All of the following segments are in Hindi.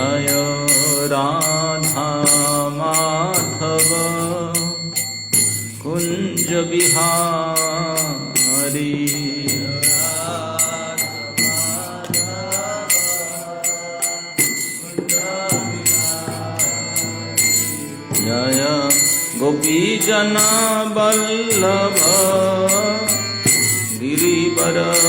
जय राधा माधव कुंज बिहारी। जय गोपीजन वल्लभ गिरिवरधारी।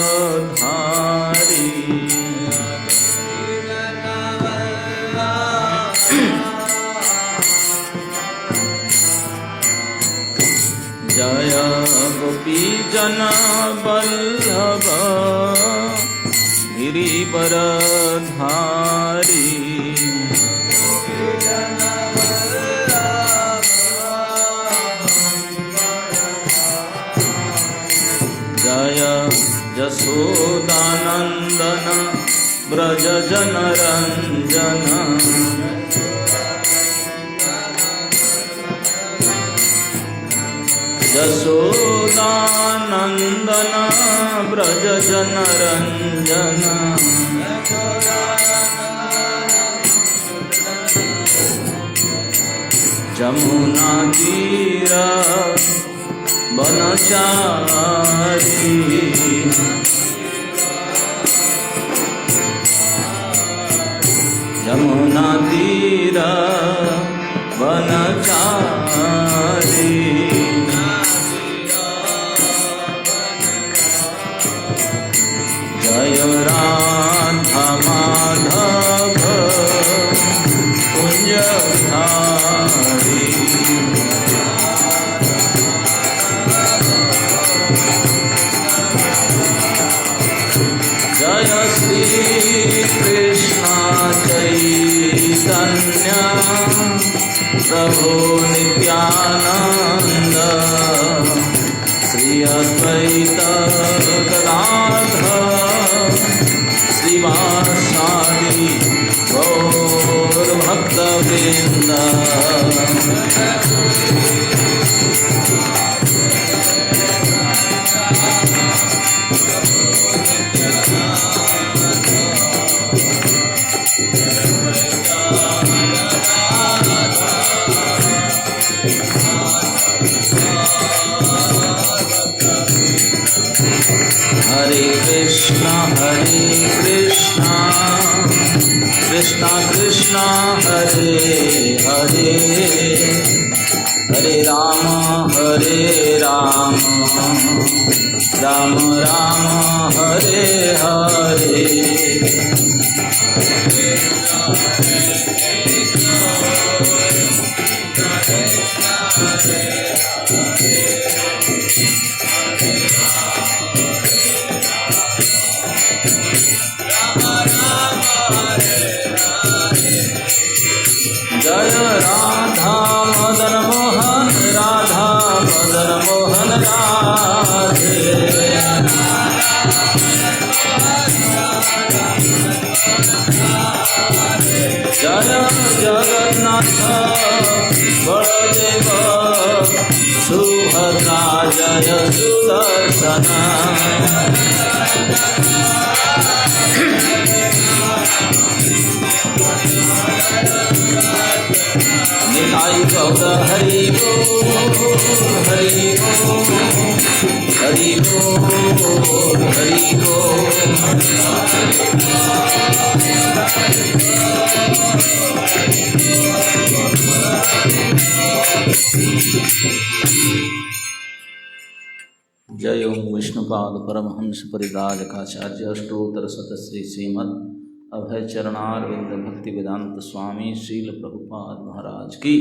जय गोपीजन वल्लभ गिरिवरधारी। जय यशोदानंदन ब्रज जनरंजन। यशोदानंदन ब्रज जनरंजन। जमुना तीर बनचारी। जमुना तीर बनचारी। जय राधा माधव कुंज बिहारी। जय श्री कृष्ण चैतन्य प्रभु नित्यानंद श्री अद्वैत गदाधर श्रीवासादि गौर भक्तवृंद। हरे कृष्णा कृष्णा कृष्णा हरे हरे हरे राम राम राम हरे हरे। जय राधा मदन मोहन राधा मदन मोहन राधे। जय जगन्नाथ बलदेव सुभद्रा जय सुदर्शन। निताई गौर हरि बोल हरि बोल हरि बोल हरि बोल। जय ओम विष्णुपाद परमहंस परिव्राजकाचार्य अष्टोत्तर शतश्री श्रीमद् अभय चरणारविंद भक्ति वेदांत स्वामी श्रील प्रभुपाद महाराज की।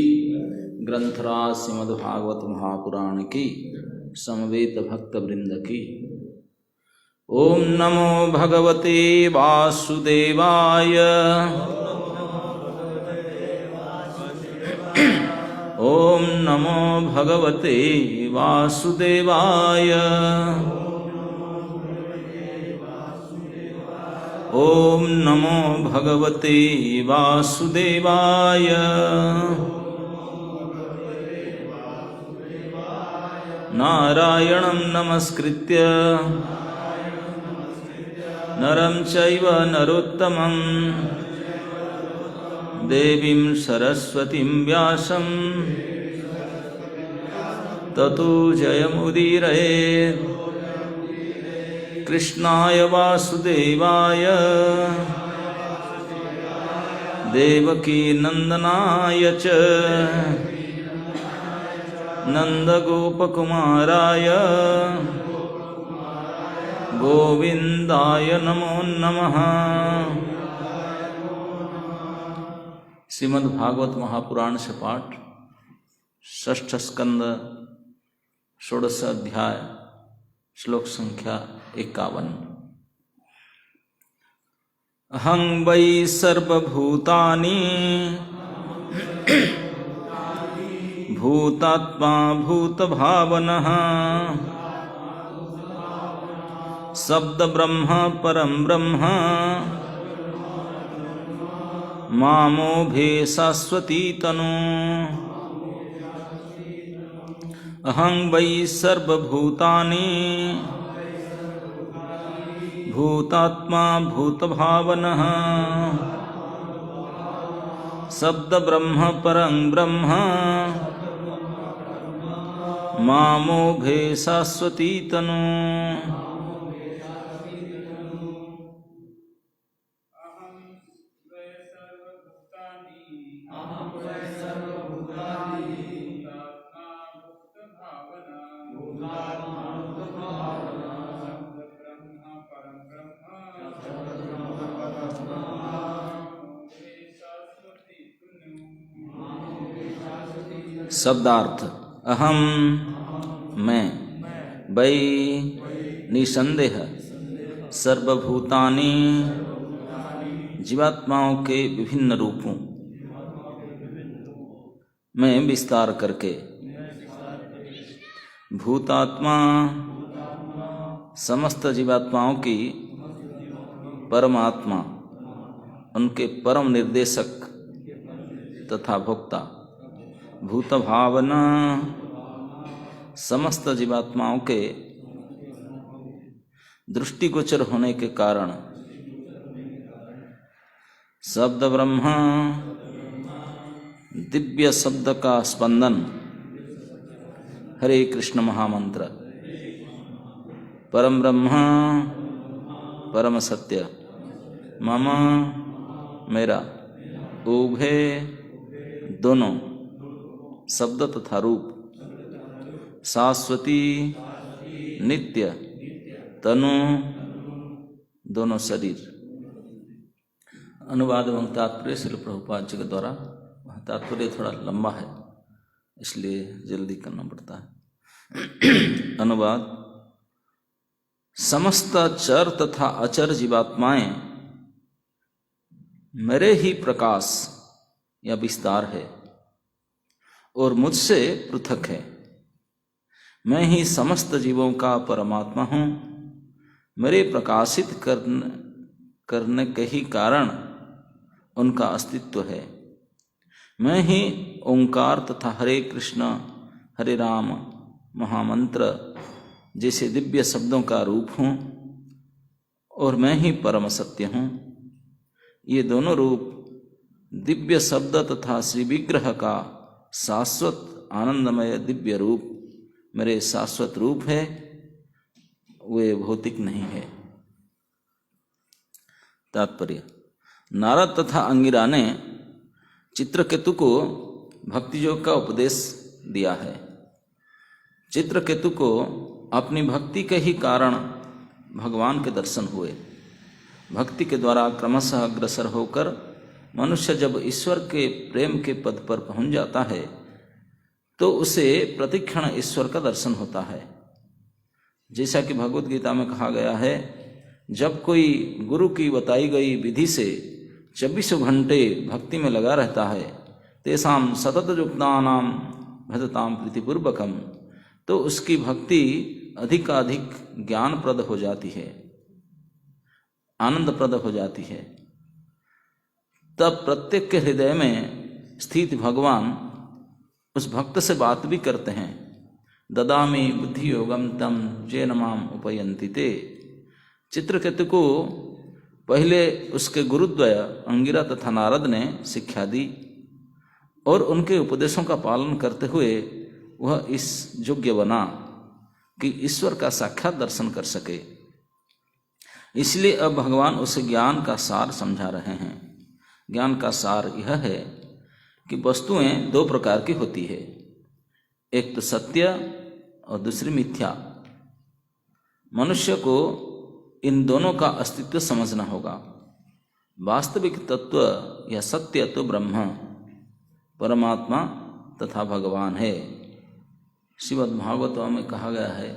ग्रंथराज श्रीमद्भागवत महापुराण की। समवेत भक्त वृंद की। ओम नमो भगवते वासुदेवाय। ओम नमो भगवते वासुदेवाय। ओम नमो भगवते वासुदेवाय। नारायणं नमस्कृत्य नरं चैव नरोत्तमं देवीं सरस्वतीं व्यासं ततो जयमुदीरयेत्। कृष्णाय वासुदेवाय देवकी नंदनाय च नंदगोपकुमाराय गोविंदाय नमो नमः। श्रीमद् भागवत महापुराण से पाठ, षष्ठ स्कंद, षोडश अध्याय, श्लोक संख्या 51। अहं वै सर्वभूतानि भूतात्मा भूतभावनः शब्द ब्रह्म परम ब्रह्म मामोभे शाश्वती तनु। अहं वै सर्वभूतानि भूतात्मा भूतभावनः शब्द ब्रह्म परं ब्रह्म मामोघे शाश्वती तनु। शब्दार्थ: अहम मैं, वै निसंदेह, सर्वभूतानि जीवात्माओं के विभिन्न रूपों में विस्तार करके, भूतात्मा समस्त जीवात्माओं की परमात्मा, उनके परम निर्देशक तथा भोक्ता, भूत भावना समस्त जीवात्माओं के दृष्टिगोचर होने के कारण, शब्द ब्रह्म दिव्य शब्द का स्पंदन, हरे कृष्ण महामंत्र, परम ब्रह्म परम सत्य, मम मेरा, उभे दोनों शब्द तथा रूप, शाश्वती नित्य, तनु दोनों शरीर। अनुवाद एवं तात्पर्य श्रील प्रभुपाद जी के द्वारा। तात्पर्य थोड़ा लंबा है इसलिए जल्दी करना पड़ता है। अनुवाद: समस्त चर तथा अचर जीवात्माएं मेरे ही प्रकाश या विस्तार है और मुझसे पृथक है। मैं ही समस्त जीवों का परमात्मा हूँ। मेरे प्रकाशित करने के ही कारण उनका अस्तित्व है। मैं ही ओंकार तथा हरे कृष्ण हरे राम महामंत्र जैसे दिव्य शब्दों का रूप हूँ और मैं ही परम सत्य हूँ। ये दोनों रूप दिव्य शब्द तथा श्री विग्रह का शाश्वत आनंदमय दिव्य रूप मेरे शाश्वत रूप है, वे भौतिक नहीं है। तात्पर्य: नारद तथा अंगिरा ने चित्रकेतु को भक्ति योग का उपदेश दिया है। चित्रकेतु को अपनी भक्ति के ही कारण भगवान के दर्शन हुए। भक्ति के द्वारा क्रमशः अग्रसर होकर मनुष्य जब ईश्वर के प्रेम के पद पर पहुंच जाता है तो उसे प्रतिक्षण ईश्वर का दर्शन होता है। जैसा कि भगवत गीता में कहा गया है, जब कोई गुरु की बताई गई विधि से 24 घंटे भक्ति में लगा रहता है, तेषाम सतत युक्तानां भजताम प्रीतिपूर्वकम, तो उसकी भक्ति अधिकाधिक ज्ञानप्रद हो जाती है, आनंदप्रद हो जाती है। तब प्रत्येक के हृदय में स्थित भगवान उस भक्त से बात भी करते हैं। ददामी बुद्धि योगम तम जेन माम उपयंति ते। चित्रकेतु को पहले उसके गुरुद्वय अंगिरा तथा नारद ने शिक्षा दी और उनके उपदेशों का पालन करते हुए वह इस योग्य बना कि ईश्वर का साक्षात दर्शन कर सके। इसलिए अब भगवान उसे ज्ञान का सार समझा रहे हैं। ज्ञान का सार यह है कि वस्तुएं दो प्रकार की होती है, एक तो सत्य और दूसरी मिथ्या। मनुष्य को इन दोनों का अस्तित्व समझना होगा। वास्तविक तत्व या सत्य तो ब्रह्म, परमात्मा तथा भगवान है। श्रीमद् भागवत में कहा गया है,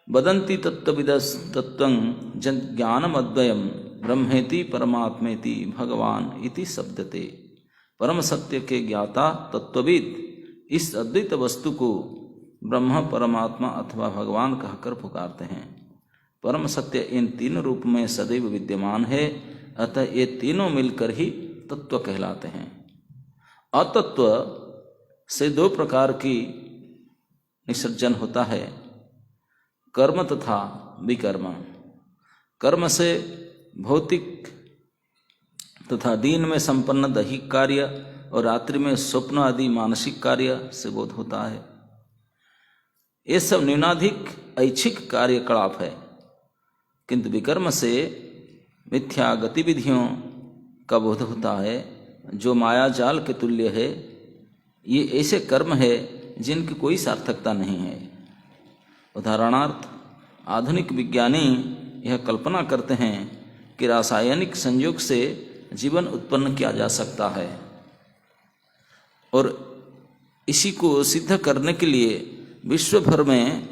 वदन्ति तत्त्वविदस् तत्त्वं ज्ञानम अद्वयम् ब्रह्मेति परमात्मेति भगवान इति शब्दते। परम सत्य के ज्ञाता तत्वविद इस अद्वैत वस्तु को ब्रह्म, परमात्मा अथवा भगवान कहकर पुकारते हैं। परम सत्य इन तीन रूप में सदैव विद्यमान है, अतः ये तीनों मिलकर ही तत्व कहलाते हैं। अतत्व से दो प्रकार की निसर्जन होता है, कर्म तथा विकर्म। कर्म से भौतिक तथा दिन में संपन्न दैहिक कार्य और रात्रि में स्वप्न आदि मानसिक कार्य से बोध होता है। ये सब न्यूनाधिक ऐच्छिक कार्यकलाप है, किंतु विकर्म से मिथ्या गतिविधियों का बोध होता है जो माया जाल के तुल्य है। ये ऐसे कर्म है जिनकी कोई सार्थकता नहीं है। उदाहरणार्थ, आधुनिक विज्ञानी यह कल्पना करते हैं कि रासायनिक संयोग से जीवन उत्पन्न किया जा सकता है और इसी को सिद्ध करने के लिए विश्व भर में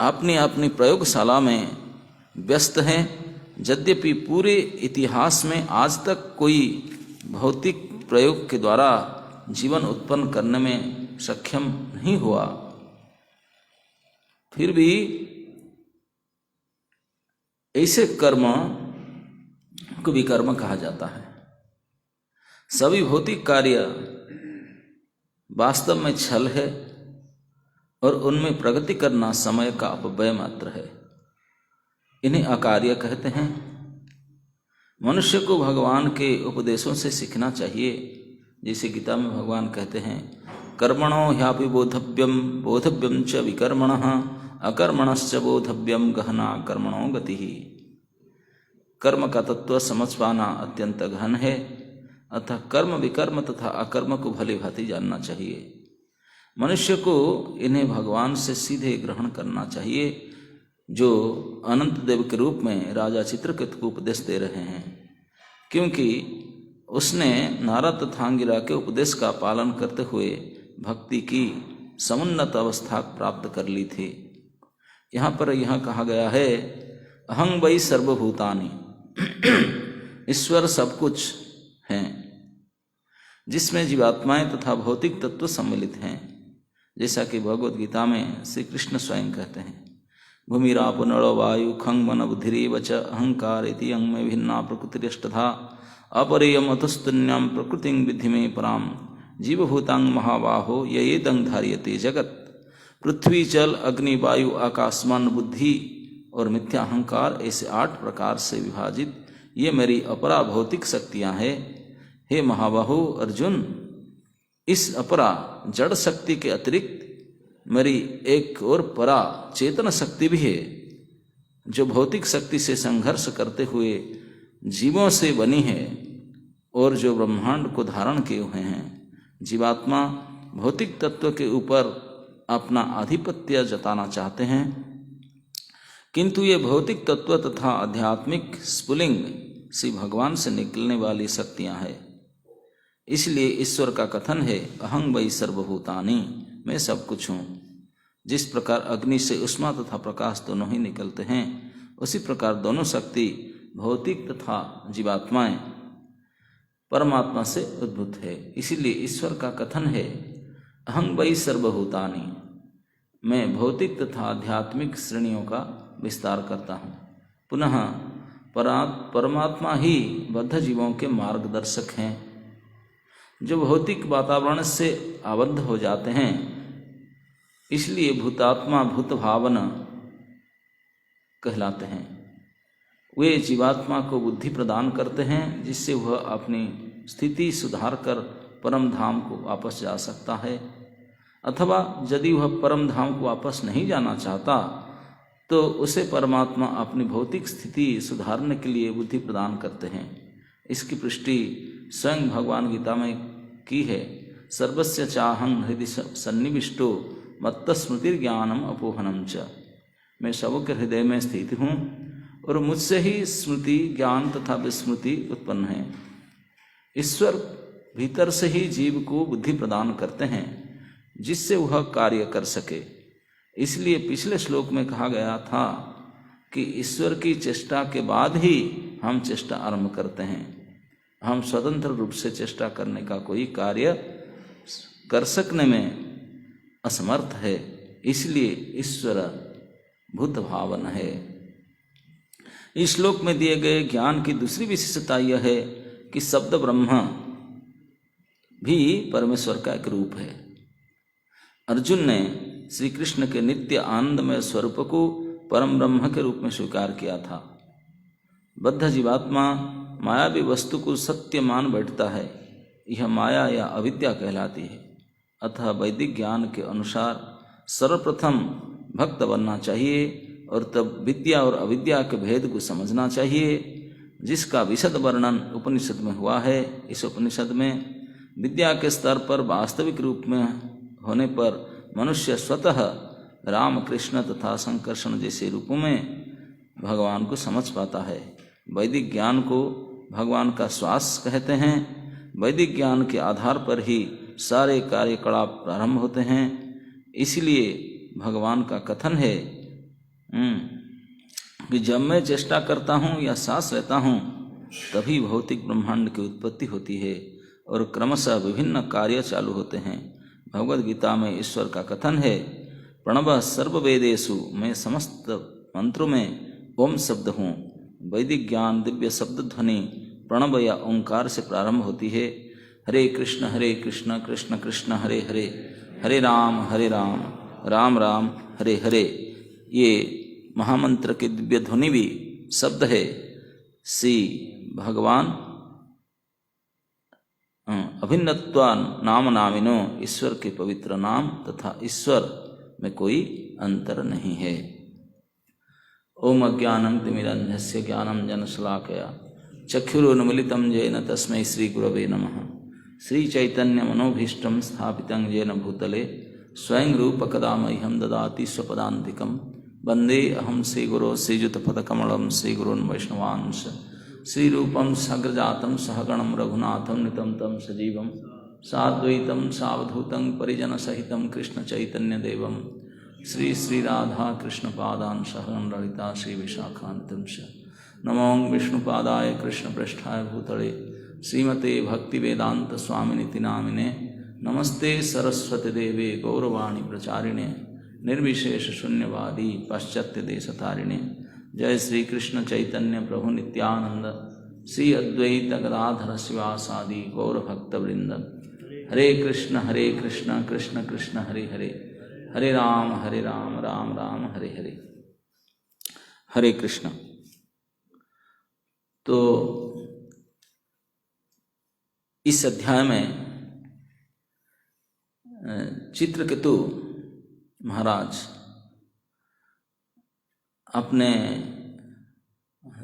अपनी अपनी प्रयोगशाला में व्यस्त हैं। यद्यपि पूरे इतिहास में आज तक कोई भौतिक प्रयोग के द्वारा जीवन उत्पन्न करने में सक्षम नहीं हुआ, फिर भी ऐसे कर्म को विकर्म कहा जाता है। सभी भौतिक कार्य वास्तव में छल है और उनमें प्रगति करना समय का अपव्यय मात्र है। इन्हें अकार्य कहते हैं। मनुष्य को भगवान के उपदेशों से सीखना चाहिए। जैसे गीता में भगवान कहते हैं, कर्मणो ह्यापि बोधव्यम बोधव्यम च विकर्मणः अकर्मणश्च बोधव्यम गहना कर्मणो गति। कर्म का तत्व समझ पाना अत्यंत गहन है, अतः कर्म विकर्म तथा अकर्म को भली भांति जानना चाहिए। मनुष्य को इन्हें भगवान से सीधे ग्रहण करना चाहिए, जो अनंत देव के रूप में राजा चित्रकेतु को उपदेश दे रहे हैं, क्योंकि उसने नारद तथा अंगिरा के उपदेश का पालन करते हुए भक्ति की समुन्नत अवस्था प्राप्त कर ली थी। यहाँ पर यह कहा गया है, अहं वै सर्वभूतानि, ईश्वर सब कुछ हैं, जिसमें जीवात्माएं तथा भौतिक तत्व सम्मिलित हैं। जैसा कि भगवद गीता में श्री कृष्ण स्वयं कहते हैं, भूमिरापो नलो वायु खं मन बुद्धिरेव च अहंकार इति अंग में भिन्ना प्रकृतिरष्टधा अपरेयम अतुस्तुन्याम प्रकृतिं विद्धि में पराम जीवभूतांग महाबाहो येदं धार्यते जगत। पृथ्वी जल अग्नि वायु आकाश मन बुद्धि और मिथ्या अहंकार, ऐसे 8 प्रकार से विभाजित ये मेरी अपरा भौतिक शक्तियां हैं। हे महाबाहो अर्जुन, इस अपरा जड़ शक्ति के अतिरिक्त मेरी एक और परा चेतन शक्ति भी है, जो भौतिक शक्ति से संघर्ष करते हुए जीवों से बनी है और जो ब्रह्मांड को धारण किए हुए हैं। जीवात्मा भौतिक तत्व के ऊपर अपना आधिपत्य जताना चाहते हैं, किंतु ये भौतिक तत्व तथा आध्यात्मिक स्फुलिंग श्री भगवान से निकलने वाली शक्तियां हैं। इसलिए ईश्वर का कथन है, अहं वै सर्वभूतानि, मैं सब कुछ हूँ। जिस प्रकार अग्नि से उष्मा तथा प्रकाश दोनों ही निकलते हैं, उसी प्रकार दोनों शक्ति भौतिक तथा जीवात्माएं परमात्मा से उद्भूत है। इसीलिए ईश्वर का कथन है, अहं वै सर्वभूतानि, मैं भौतिक तथा आध्यात्मिक श्रेणियों का विस्तार करता हूँ। पुनः परमात्मा ही बद्ध जीवों के मार्गदर्शक हैं, जो भौतिक वातावरण से आबद्ध हो जाते हैं। इसलिए भूतात्मा भूत भावन कहलाते हैं। वे जीवात्मा को बुद्धि प्रदान करते हैं जिससे वह अपनी स्थिति सुधार कर परम धाम को वापस जा सकता है, अथवा यदि वह परम धाम को वापस नहीं जाना चाहता तो उसे परमात्मा अपनी भौतिक स्थिति सुधारने के लिए बुद्धि प्रदान करते हैं। इसकी पुष्टि स्वयं भगवान गीता में की है। सर्वस्य चाहं हृदि सन्निविष्टो मत्त स्मृति ज्ञानम अपोहनम च। मैं सबके हृदय में स्थित हूँ और मुझसे ही स्मृति ज्ञान तथा विस्मृति उत्पन्न है। ईश्वर भीतर से ही जीव को बुद्धि प्रदान करते हैं जिससे वह कार्य कर सके। इसलिए पिछले श्लोक में कहा गया था कि ईश्वर की चेष्टा के बाद ही हम चेष्टा आरंभ करते हैं। हम स्वतंत्र रूप से चेष्टा करने का कोई कार्य कर सकने में असमर्थ है, इसलिए ईश्वर भूत भावन है। इस श्लोक में दिए गए ज्ञान की दूसरी विशेषता यह है कि शब्द ब्रह्म भी परमेश्वर का एक रूप है। अर्जुन ने श्री कृष्ण के नित्य आनंदमय स्वरूप को परम ब्रह्म के रूप में स्वीकार किया था। बद्ध जीवात्मा मायावी वस्तु को सत्य मान बैठता है। यह माया या अविद्या कहलाती है। अतः वैदिक ज्ञान के अनुसार सर्वप्रथम भक्त बनना चाहिए और तब विद्या और अविद्या के भेद को समझना चाहिए, जिसका विशद वर्णन उपनिषद में हुआ है। इस उपनिषद में विद्या के स्तर पर वास्तविक रूप में होने पर मनुष्य स्वतः राम कृष्ण तथा संकर्षण जैसे रूपों में भगवान को समझ पाता है। वैदिक ज्ञान को भगवान का श्वास कहते हैं। वैदिक ज्ञान के आधार पर ही सारे कार्यकलाप प्रारंभ होते हैं। इसलिए भगवान का कथन है कि जब मैं चेष्टा करता हूँ या सांस लेता हूँ तभी भौतिक ब्रह्मांड की उत्पत्ति होती है और क्रमशः विभिन्न कार्य चालू होते हैं। भगवद गीता में ईश्वर का कथन है, प्रणव सर्ववेदेषु, मैं समस्त मंत्रों में ओम शब्द हूँ। वैदिक ज्ञान दिव्य शब्द ध्वनि प्रणव या ओंकार से प्रारंभ होती है। हरे कृष्ण कृष्ण कृष्ण हरे हरे, हरे राम राम राम हरे हरे। ये महामंत्र के दिव्य ध्वनि भी शब्द है। श्री भगवान अभिन्नत्वा नाम नामिनो, ईश्वर के पवित्र नाम तथा ईश्वर में कोई अंतर नहीं है। ओम अज्ञानं तिमिरन्धस्य ज्ञानं जनशलाकया चक्षुरुन्मीलितं येन तस्मै श्री गुरवे नमः। श्री चैतन्य मनोभीष्टं स्थापितं येन भूतले स्वयं रूप कदा मह्यं ददाति स्वपदान्तिकं। वन्दे अहं श्रीगुरो श्रीयुतपदकमलं श्रीगुरून् वैष्णवांश श्रीरूपं सग्रजातं सहगणं रघुनाथं नितं तं सजीवं साद्वैतं सावधूतं परिजनसहितं कृष्णचैतन्यदेवं श्री श्रीराधा कृष्णपादान् सहगण ललिता श्रीविशाखान्वितांश। नमो विष्णुपादाय कृष्णप्रेष्ठाय भूतले श्रीमते भक्तिवेदांत स्वामिनिति नामिने। नमस्ते सरस्वती देवे गौरवाणी प्रचारिणे निर्विशेष शून्यवादी पाश्चात्य देशतारिणे। जय श्री कृष्ण चैतन्य प्रभु नित्यानंद श्री अद्वैत गदाधर शिवासादि गौर भक्त वृंद। हरे कृष्ण कृष्ण कृष्ण हरे हरे, हरे राम राम राम हरे हरे। हरे कृष्ण। तो इस अध्याय में चित्रकेतु महाराज अपने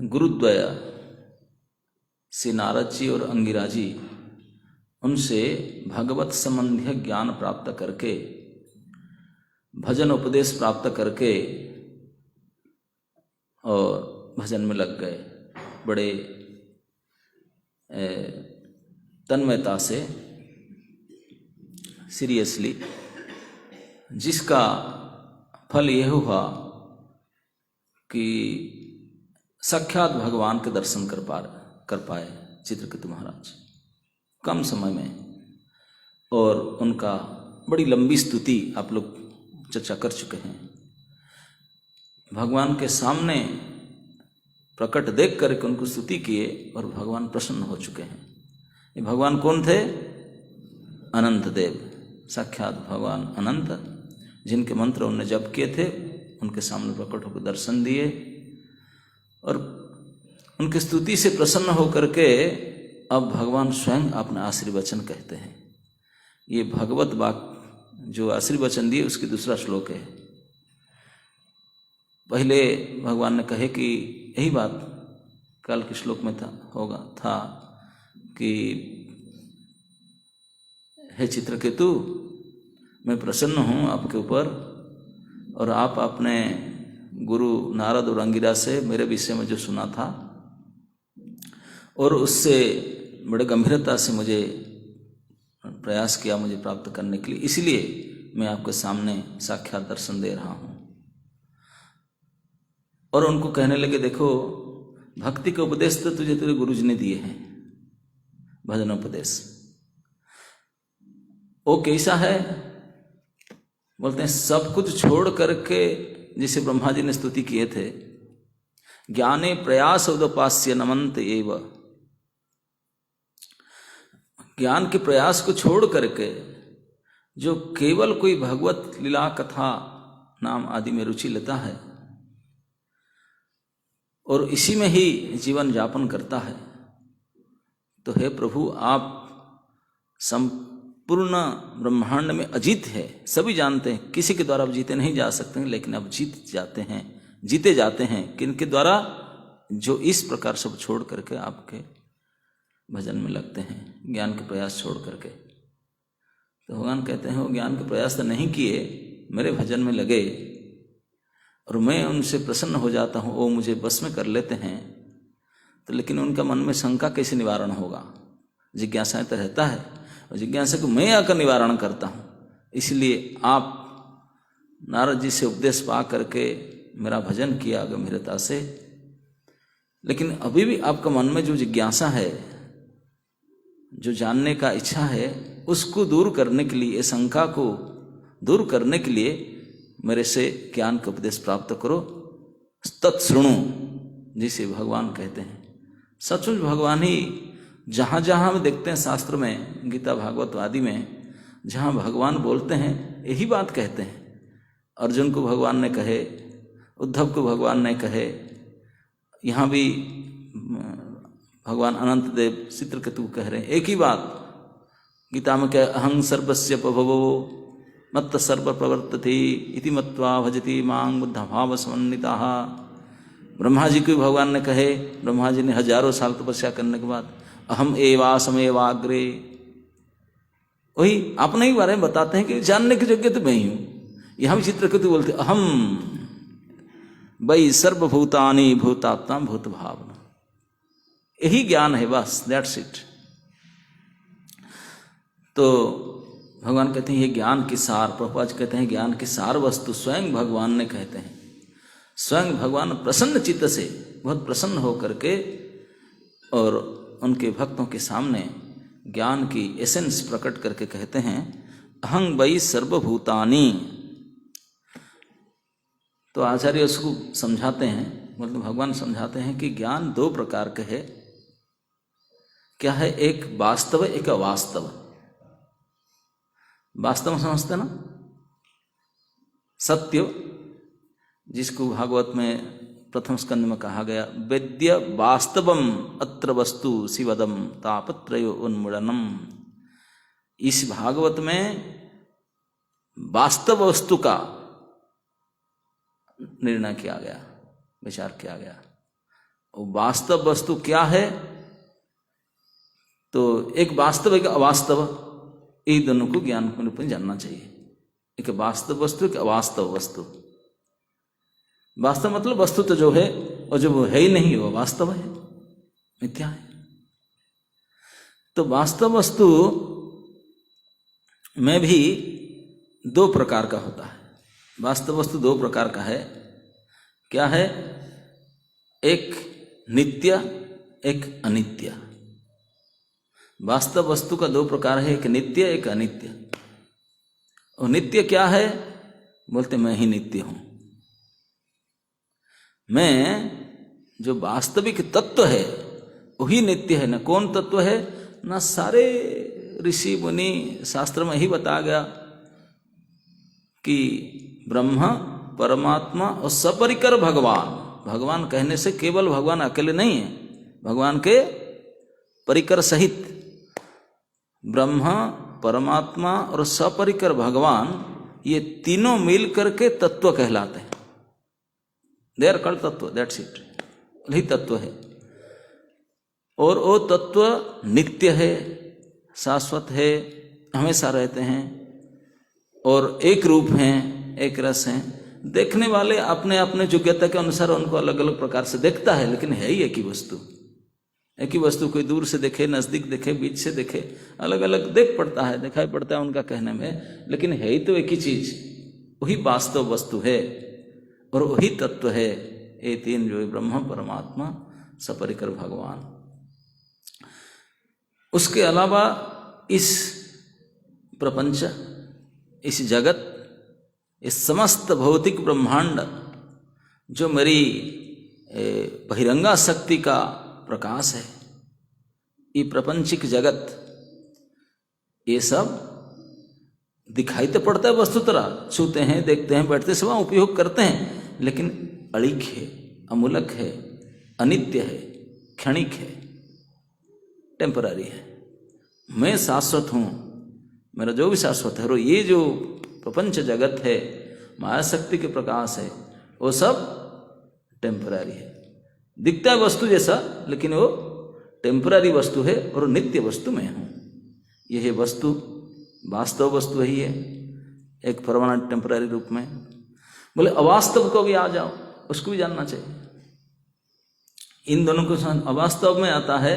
गुरुद्वय श्री नारद जी और अंगिरा जी, उनसे भगवत संबंधी ज्ञान प्राप्त करके, भजन उपदेश प्राप्त करके और भजन में लग गए बड़े तन्मयता से, सीरियसली, जिसका फल यह हुआ कि साक्षात भगवान के दर्शन कर पाए चित्रकेतु महाराज कम समय में। और उनका बड़ी लंबी स्तुति आप लोग चर्चा कर चुके हैं। भगवान के सामने प्रकट देख करके उनको स्तुति किए और भगवान प्रसन्न हो चुके हैं। ये भगवान कौन थे? अनंत देव, साक्षात भगवान अनंत, जिनके मंत्र उन्होंने जप किए थे, उनके सामने प्रकट होकर दर्शन दिए और उनकी स्तुति से प्रसन्न होकर के अब भगवान स्वयं अपना आशीर्वचन कहते हैं। ये भगवत वाक्य जो आशीर्वचन दिए उसकी दूसरा श्लोक है। पहले भगवान ने कहे कि यही बात कल के श्लोक में था कि हे चित्रकेतु, मैं प्रसन्न हूँ आपके ऊपर, और आप अपने गुरु नारद और अंगिरा से मेरे विषय में जो सुना था और उससे बड़े गंभीरता से मुझे प्रयास किया मुझे प्राप्त करने के लिए, इसलिए मैं आपके सामने साक्षात दर्शन दे रहा हूँ। और उनको कहने लगे, देखो भक्ति के उपदेश तो तुझे तेरे गुरुजी ने दिए हैं, भजनोपदेश। वो कैसा है? बोलते हैं सब कुछ छोड़ करके, जिसे ब्रह्मा जी ने स्तुति किए थे, ज्ञाने प्रयास उदपास्य नमन्त एव, ज्ञान के प्रयास को छोड़ करके जो केवल कोई भगवत लीला कथा नाम आदि में रुचि लेता है और इसी में ही जीवन यापन करता है, तो हे प्रभु आप संपूर्ण ब्रह्मांड में अजीत है, सभी जानते हैं, किसी के द्वारा आप जीते नहीं जा सकते हैं, लेकिन आप जीते जाते हैं किनके द्वारा? जो इस प्रकार सब छोड़ करके आपके भजन में लगते हैं, ज्ञान के प्रयास छोड़ करके। तो भगवान कहते हैं वो ज्ञान के प्रयास तो नहीं किए, मेरे भजन में लगे और मैं उनसे प्रसन्न हो जाता हूँ, वो मुझे बस में कर लेते हैं। तो लेकिन उनका मन में शंका कैसे निवारण होगा? जिज्ञासाएं तो रहता है, और जिज्ञासा को मैं आकर निवारण करता हूँ। इसलिए आप नारद जी से उपदेश पा करके मेरा भजन किया गंभीरता से, लेकिन अभी भी आपका मन में जो जिज्ञासा है, जो जानने का इच्छा है, उसको दूर करने के लिए, शंका को दूर करने के लिए मेरे से ज्ञान का उपदेश प्राप्त करो। तत्शृणु, जिसे भगवान कहते हैं। सचमुच भगवान ही जहाँ जहाँ हम देखते हैं शास्त्र में, गीता भागवत आदि में, जहाँ भगवान बोलते हैं यही बात कहते हैं। अर्जुन को भगवान ने कहे, उद्धव को भगवान ने कहे, यहाँ भी भगवान अनंत देव चित्रकेतु कह रहे हैं एक ही बात। गीता में क्या, अहं सर्वस्य प्रभवो मत्त सर्व प्रवर्तते इति मत्वा भजति मां बुद्ध भाव समन्विताः। ब्रह्मा जी को भगवान ने कहे, ब्रह्मा जी ने हजारों साल तपस्या करने के बाद अहम एवासमेवाग्रे, वही अपने ही बारे में बताते हैं कि जानने की योग्य तो मैं ही हूँ। यहाँ भी चित्रकेतु बोलते अहम वै सर्वभूतानि भूतात्मा भूत भावना, यही ज्ञान है, बस दैट्स इट। तो भगवान कहते हैं ये ज्ञान की सार, प्रभुपाद कहते हैं ज्ञान की सार वस्तु स्वयं भगवान ने कहते हैं। स्वयं भगवान प्रसन्न चित्त से, बहुत प्रसन्न होकर के और उनके भक्तों के सामने ज्ञान की एसेंस प्रकट करके कहते हैं अहं वै सर्वभूतानि। तो आचार्य उसको समझाते हैं, मतलब भगवान समझाते हैं कि ज्ञान दो प्रकार के है। क्या है? एक वास्तव, एक अवास्तव। वास्तव समझते ना, सत्य, जिसको भागवत में प्रथम स्कंद में कहा गया, वेद्य वास्तवम अत्र वस्तु शिवदम तापत्रयो उन्मूलनम। इस भागवत में वास्तव वस्तु का निर्णय किया गया, विचार किया गया। और वास्तव वस्तु क्या है? तो एक वास्तव, एक अवास्तव, ये दोनों को ज्ञान के रूप में जानना चाहिए। एक वास्तव वस्तु, एक अवास्तव वस्तु। वास्तव मतलब वस्तु तो जो है, और जो वो है ही नहीं वो वास्तव है, मिथ्या है। तो वास्तव वस्तु में भी दो प्रकार का होता है। वास्तव वस्तु दो प्रकार का है। क्या है? एक नित्य, एक अनित्य। वास्तव वस्तु का दो प्रकार है, एक नित्य, एक अनित्य। और नित्य क्या है? बोलते मैं ही नित्य हूं। मैं जो वास्तविक तत्व है वही नित्य है। न कौन तत्व है? न सारे ऋषि मुनि शास्त्र में ही बताया गया कि ब्रह्मा, परमात्मा और सपरिकर भगवान। भगवान कहने से केवल भगवान अकेले नहीं है, भगवान के परिकर सहित ब्रह्मा, परमात्मा और सपरिकर भगवान, ये तीनों मिल करके तत्व कहलाते हैं। दे आर कॉल्ड तत्व, दैट्स इट, यही तत्व है। और वो तत्व नित्य है, शाश्वत है, हमेशा रहते हैं और एक रूप हैं, एक रस हैं। देखने वाले अपने अपने योग्यता के अनुसार उनको अलग अलग प्रकार से देखता है, लेकिन है ही एक ही वस्तु। एक ही वस्तु कोई दूर से देखे, नजदीक देखे, बीच से देखे, अलग अलग देख पड़ता है, दिखाई पड़ता है उनका कहने में, लेकिन है ही तो एक ही चीज, वही वास्तव वस्तु है और वही तत्व है। ये तीन जो है, ब्रह्म, परमात्मा, सपरिकर भगवान। उसके अलावा इस प्रपंच, इस जगत, इस समस्त भौतिक ब्रह्मांड जो मेरी बहिरंगा शक्ति का प्रकाश है, ये प्रपंचिक जगत, ये सब दिखाई तो पड़ता है वस्तुतः, छूते हैं, देखते हैं, बैठते सब उपयोग करते हैं, लेकिन अड़िक है, अमूलक है, अनित्य है, क्षणिक है, टेम्पररी है। मैं शाश्वत हूँ, मेरा जो भी शाश्वत है, और ये जो प्रपंच जगत है, माया शक्ति के प्रकाश है, वो सब टेम्पररी है। दिखता है वस्तु जैसा, लेकिन वो टेम्पररी वस्तु है और नित्य वस्तु मैं हूँ। यह वस्तु, वास्तव वस्तु ही है, एक परमानेंट टेम्पररी रूप में। बोले अवास्तव को भी आ जाओ, उसको भी जानना चाहिए। इन दोनों को अवास्तव में आता है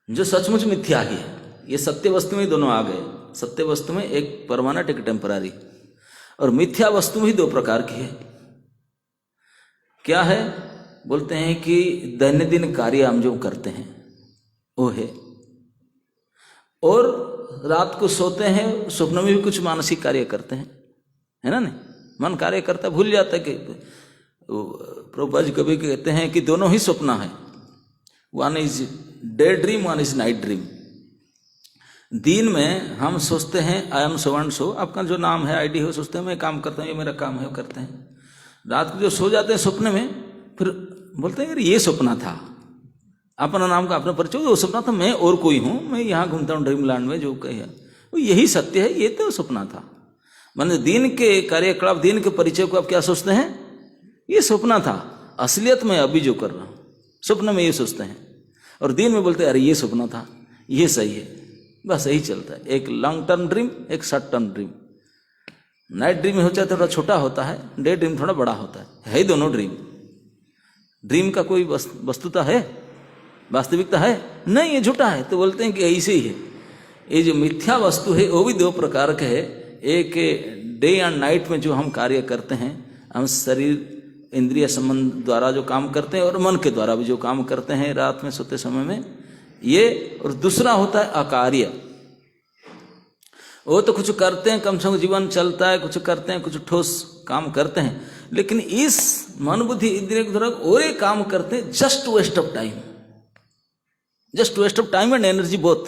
जो सचमुच मिथ्या ही है। ये सत्य वस्तु में दोनों आ गए। सत्य वस्तु में एक परमानेंट, एक टेम्पररी, और मिथ्या वस्तु भी दो प्रकार की है। क्या है? बोलते हैं कि दैनंदिन कार्य हम जो करते हैं वो है, और रात को सोते हैं, स्वप्न में भी कुछ मानसिक कार्य करते हैं, है ना? नहीं, मन कार्य करता, भूल जाता है कि प्रभुपाद जी कभी कहते हैं कि दोनों ही स्वप्न है। One is day dream, one is night dream. दिन में हम सोचते हैं I am so and so, आपका जो नाम है, आईडी हो, सोचते हैं मैं काम करता हूँ, ये मेरा काम है, वो करते हैं। रात को जो सो जाते हैं स्वप्न में, फिर बोलते हैं यार ये सपना था, अपना नाम का अपना परिचय, वो सपना था, मैं और कोई हूँ, मैं यहाँ घूमता हूँ ड्रीम लैंड में, जो कहे वो यही सत्य है, ये तो सपना था। माने दिन के कार्यकलाप, दिन के परिचय को आप क्या सोचते हैं? ये सपना था। असलियत में अभी जो कर रहा हूँ, स्वप्न में ये सोचते हैं, और दिन में बोलते हैं अरे ये सपना था, ये सही है। बस यही चलता है, एक लॉन्ग टर्म ड्रीम, एक short term dream. Night dream होता है थोड़ा छोटा होता है, डे ड्रीम थोड़ा बड़ा होता है ही दोनों ड्रीम। ड्रीम का कोई वस्तुता है, वास्तविकता है नहीं, ये झूठा है। तो बोलते हैं कि ऐसे ही है। ये जो मिथ्या वस्तु है वो भी दो प्रकार के है। एक डे एंड नाइट में जो हम कार्य करते हैं, हम शरीर इंद्रिय संबंध द्वारा जो काम करते हैं, और मन के द्वारा भी जो काम करते हैं रात में सोते समय में, ये। और दूसरा होता है अकार्य। वो तो कुछ करते हैं, कम से कम जीवन चलता है, कुछ करते हैं, कुछ ठोस काम करते हैं, लेकिन इस मन बुद्धि इंद्रिय के द्वारा और एक काम करते हैं, just waste of time, just waste of time and energy both,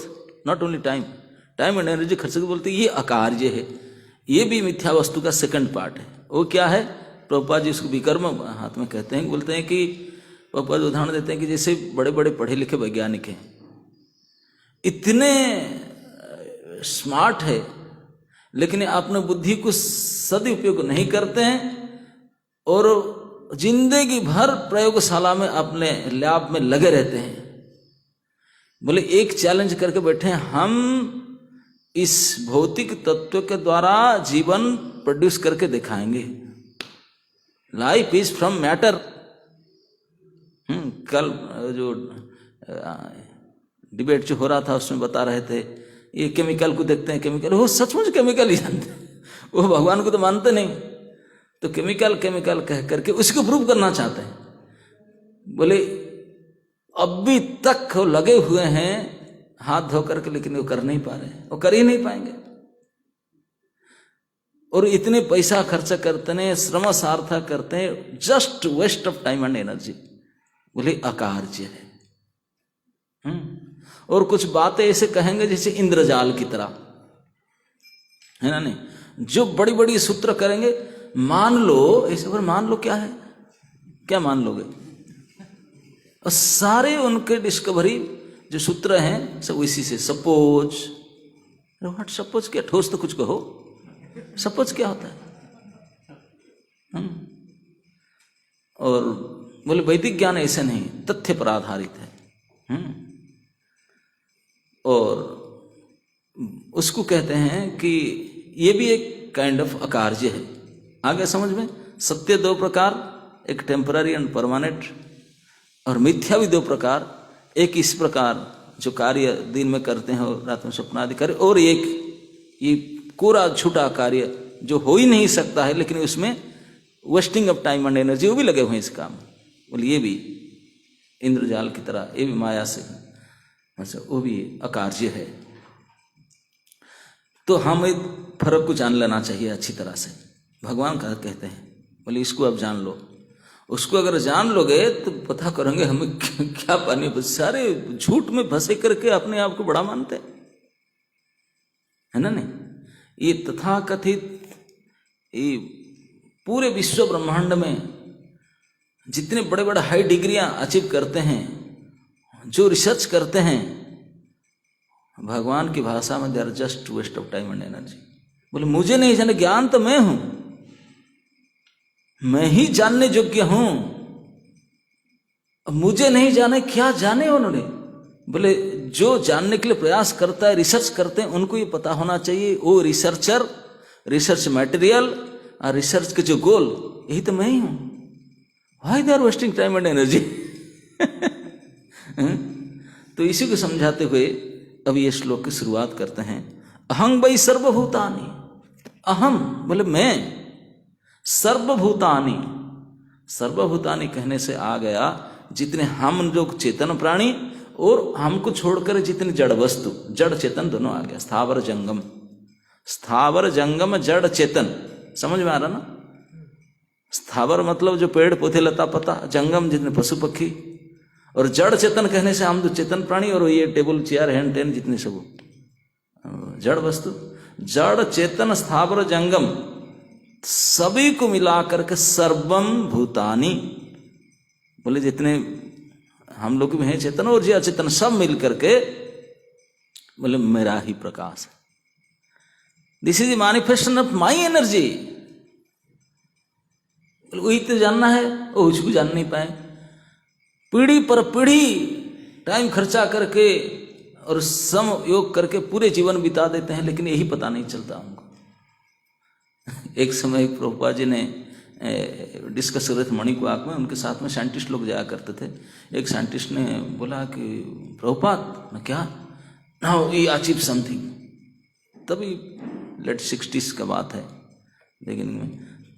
not only time, time and energy खर्च के बोलते हैं, ये अकार्य है। ये भी मिथ्या वस्तु का सेकंड पार्ट है। वो क्या है? प्रभुपाद जी उसको विकर्म हाथ में कहते हैं, बोलते हैं कि प्रभुपाद उदाहरण देते हैं कि जैसे बड़े बड़े पढ़े लिखे वैज्ञानिक हैं, इतने स्मार्ट है, लेकिन अपने बुद्धि को सदुपयोग नहीं करते हैं, और जिंदगी भर प्रयोगशाला में अपने लैब में लगे रहते हैं। बोले एक चैलेंज करके बैठे हैं, हम इस भौतिक तत्व के द्वारा जीवन प्रोड्यूस करके दिखाएंगे। Life is from matter. कल जो डिबेट जो हो रहा था उसमें बता रहे थे, ये केमिकल को देखते हैं, केमिकल, वो सचमुच केमिकल ही जानते हैं, वो भगवान को तो मानते नहीं, तो केमिकल केमिकल कह करके उसको प्रूव करना चाहते हैं। बोले अभी तक वो लगे हुए हैं हाथ धो करके, लेकिन वो कर नहीं पा रहे, वो कर ही नहीं पाएंगे। और इतने पैसा खर्च करते हैं, श्रम सार्थक करते हैं, just waste of time and energy. बोले अकार्य है। और कुछ बातें ऐसे कहेंगे जैसे इंद्रजाल की तरह, है ना? नहीं, जो बड़ी बड़ी सूत्र करेंगे, मान लो ऐसे, पर मान लो क्या है? क्या मान लोगे? और सारे उनके डिस्कवरी जो सूत्र हैं सब इसी से। सपोज, व्हाट सपोज, क्या ठोस तो कुछ कहो, सपोज क्या होता है? और बोले वैदिक ज्ञान ऐसे नहीं, तथ्य पर आधारित है। और उसको कहते हैं कि ये भी एक काइंड ऑफ अकार्य है। आगे समझ में, सत्य दो प्रकार, एक टेम्पररी एंड परमानेंट, और मिथ्या भी दो प्रकार। एक इस प्रकार जो कार्य दिन में करते हैं और रात में स्वप्न आदि कार्य, और एक ये कोरा झूठा कार्य जो हो ही नहीं सकता है, लेकिन उसमें wasting of time and energy, वो भी लगे हुए हैं इस काम। बोले ये भी इंद्रजाल की तरह, ये भी माया से, अच्छा वो भी अकार्य है। तो हम एक फर्क को जान लेना चाहिए अच्छी तरह से। भगवान का कहते हैं, बोले इसको अब जान लो। उसको अगर जान लोगे तो पता करेंगे हमें क्या पानी। सारे झूठ में फंसे करके अपने आप को बड़ा मानते है ना। नहीं, ये तथाकथित ये पूरे विश्व ब्रह्मांड में जितने बड़े बड़े हाई डिग्रियां अचीव करते हैं, जो रिसर्च करते हैं, भगवान की भाषा में they are just waste of time and energy. बोले मुझे नहीं जाने, ज्ञान तो मैं हूं, मैं ही जानने योग्य हूं, मुझे नहीं जाने क्या जाने उन्होंने। बोले जो जानने के लिए प्रयास करता है, रिसर्च करते हैं, उनको ये पता होना चाहिए वो रिसर्चर, रिसर्च मटेरियल और रिसर्च के जो गोल, यही तो मैं ही हूं। Why they are wasting time and energy. तो इसी को समझाते हुए अब ये श्लोक की शुरुआत करते हैं। अहं वै सर्वभूतानि, अहम बोले मैं, सर्वभूतानि, सर्वभूतानि कहने से आ गया जितने हम लोग चेतन प्राणी और हमको छोड़कर जितने जड़ वस्तु, जड़ चेतन दोनों आ गया। स्थावर जंगम, स्थावर जंगम जड़ चेतन, समझ में आ रहा ना। स्थावर मतलब जो पेड़ पौधे लता पता, जंगम जितने पशु पक्षी, और जड़ चेतन कहने से हम तो चेतन प्राणी, और ये टेबल चेयर हैंड टेन जितने सब जड़ वस्तु, जड़ चेतन स्थावर जंगम सभी को मिलाकर के सर्वम भूतानि, बोले जितने हम लोग में है चेतन और जी अचेतन सब मिल करके बोले मेरा ही प्रकाश है। This is the manifestation of my energy. वही तो जानना है, वो उसको जान नहीं पाए। पीढ़ी पर पीढ़ी टाइम खर्चा करके और सम योग करके पूरे जीवन बिता देते हैं, लेकिन यही पता नहीं चलता हमको। एक समय प्रभुपाद जी ने डिस्कस कर रहे थे मणिकुआक में, उनके साथ में साइंटिस्ट लोग जाया करते थे। एक साइंटिस्ट ने बोला कि प्रभुपाद मैं क्या, नाउ वी अचीव समथिंग। तभी लेट 60s का बात है, लेकिन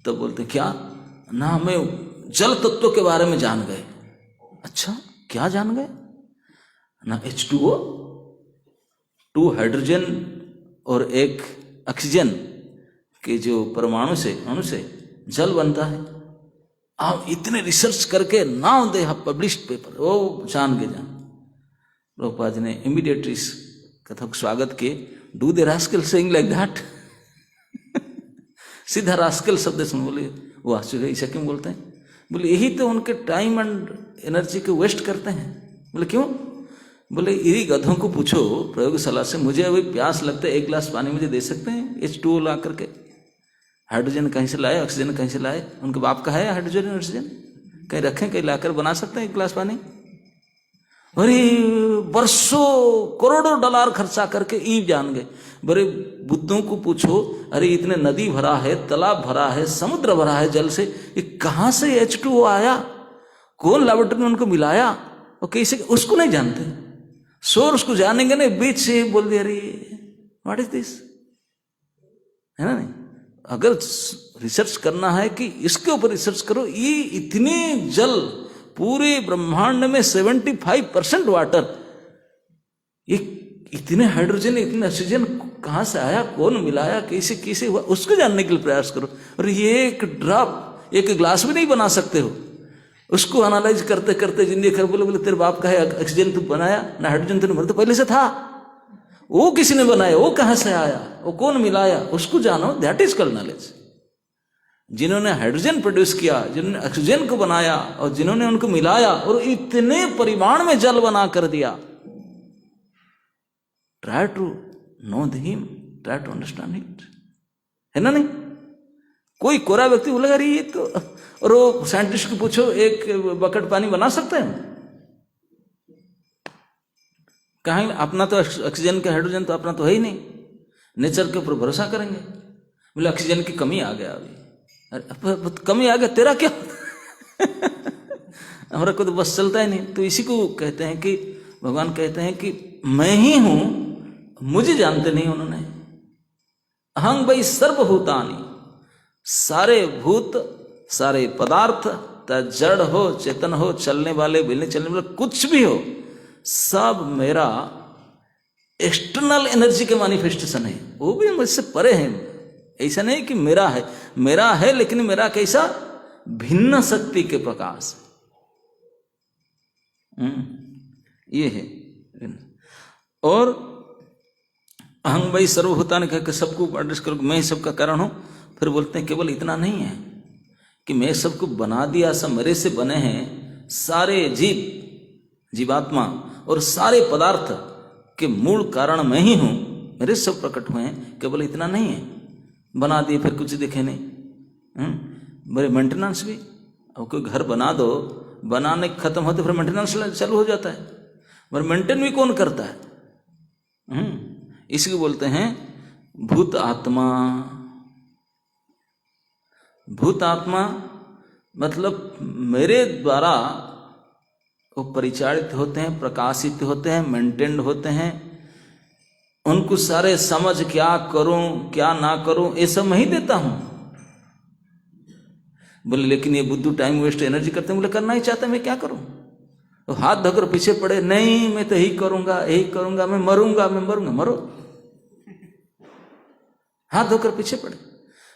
तब बोलते क्या ना, हमें जल तत्व के बारे में जान गए। अच्छा क्या जान गए ना, H2O, 2 हाइड्रोजन और 1 ऑक्सीजन के जो परमाणु से, अणु से जल बनता है। आप इतने रिसर्च करके now they have published paper, वो जान गए। प्रभुपाद जी ने इमीडिएटली इस कथा को स्वागत किए। Do they rascal saying like that. सीधा रास्कल शब्द सुन बोले, वो आश्चर्य ऐसा क्यों बोलते हैं? बोले यही तो उनके टाइम एंड एनर्जी को वेस्ट करते हैं। बोले क्यों? बोले यही गधों को पूछो प्रयोगशाला से, मुझे अभी प्यास लगता है, 1 गिलास पानी मुझे दे सकते हैं? H2O ला करके, हाइड्रोजन कहीं से लाए, ऑक्सीजन कहीं से लाए? उनके बाप का है हाइड्रोजन ऑक्सीजन? कहीं रखें, कहीं लाकर बना सकते हैं 1 गिलास पानी? अरे वर्षों करोड़ों डॉलर खर्चा करके ईव जान गए। बड़े बुद्धों को पूछो, अरे इतने नदी भरा है, तालाब भरा है, समुद्र भरा है जल से, ये कहाँ से H2O आया? कौन लैबोरेटरी में उनको मिलाया और कैसे? उसको नहीं जानते। सोर्स को जानेंगे ना, बीच से बोल दिया अरे व्हाट इज दिस, है ना। नहीं, अगर रिसर्च करना है कि इसके ऊपर रिसर्च करो। ये इतने जल, पूरे ब्रह्मांड में 75% वाटर, ये इतने हाइड्रोजन, इतने ऑक्सीजन कहाँ से आया, कौन मिलाया, कैसे कैसे हुआ, उसको जानने के लिए प्रयास करो। और ये एक ड्रॉप, एक गिलास भी नहीं बना सकते हो। उसको एनालाइज करते करते जिंदगी खर, बोले तेरे बाप का है ऑक्सीजन तू बनाया ना, हाइड्रोजन तूने तो पहले से था, वो किसी ने बनाया, वो कहाँ से आया, वो कौन मिलाया, उसको जानो। That is called knowledge. जिन्होंने हाइड्रोजन प्रोड्यूस किया, जिन्होंने ऑक्सीजन को बनाया और जिन्होंने उनको मिलाया और इतने परिमाण में जल बना कर दिया। Try to know him, try to understand it, है ना? नहीं कोई कोरा व्यक्ति बोलेगा अरे ये तो, और वो साइंटिस्ट को पूछो एक बकेट पानी बना सकते हैं? कहीं अपना तो ऑक्सीजन के हाइड्रोजन तो अपना तो है ही नहीं, नेचर के ऊपर भरोसा करेंगे। बोले ऑक्सीजन की कमी आ गया अभी, अरे कमी आ गया तेरा क्या? हमारा को तो बस चलता ही नहीं। तो इसी को कहते हैं कि भगवान कहते हैं कि मैं ही हूं, मुझे जानते नहीं उन्होंने। अहं वै सर्वभूतानि, सारे भूत सारे पदार्थ, जड़ हो चेतन हो, चलने वाले बिलने चलने वाले कुछ भी हो, सब मेरा एक्सटर्नल एनर्जी के मैनिफेस्टेशन है, वो भी मुझसे परे हैं। ऐसा नहीं कि मेरा है, मेरा है लेकिन मेरा कैसा भिन्न शक्ति के प्रकाश, ये है। और अहं वै सर्वभूतानि कहकर सबको एड्रेस करो, मैं ही सबका कारण हूं। फिर बोलते हैं केवल इतना नहीं है कि मैं सबको बना दिया, सब मेरे से बने हैं, सारे जीव जीवात्मा और सारे पदार्थ के मूल कारण मैं ही हूं, मेरे सब प्रकट हुए हैं। केवल इतना नहीं है, बना दिए फिर कुछ दिखे नहीं। मेरे मेंटेनेंस भी, अब कोई घर बना दो, बनाने खत्म होते फिर मेंटेनेंस चालू हो जाता है, मगर मेंटेन भी कौन करता है? इसलिए बोलते हैं भूत आत्मा। भूत आत्मा मतलब मेरे द्वारा वो परिचालित होते हैं, प्रकाशित होते हैं, मेंटेन्ड होते हैं। उनको सारे समझ क्या करूं क्या ना करूं ये सब मैं ही देता हूं। बोले लेकिन ये बुद्धू टाइम वेस्ट एनर्जी करते हैं। बोले करना ही चाहते, मैं क्या करूं? तो हाथ धोकर पीछे पड़े, नहीं मैं तो यही करूंगा यही करूंगा, मैं मरूंगा मैं मरूंगा। मरो, हाथ धोकर पीछे पड़े।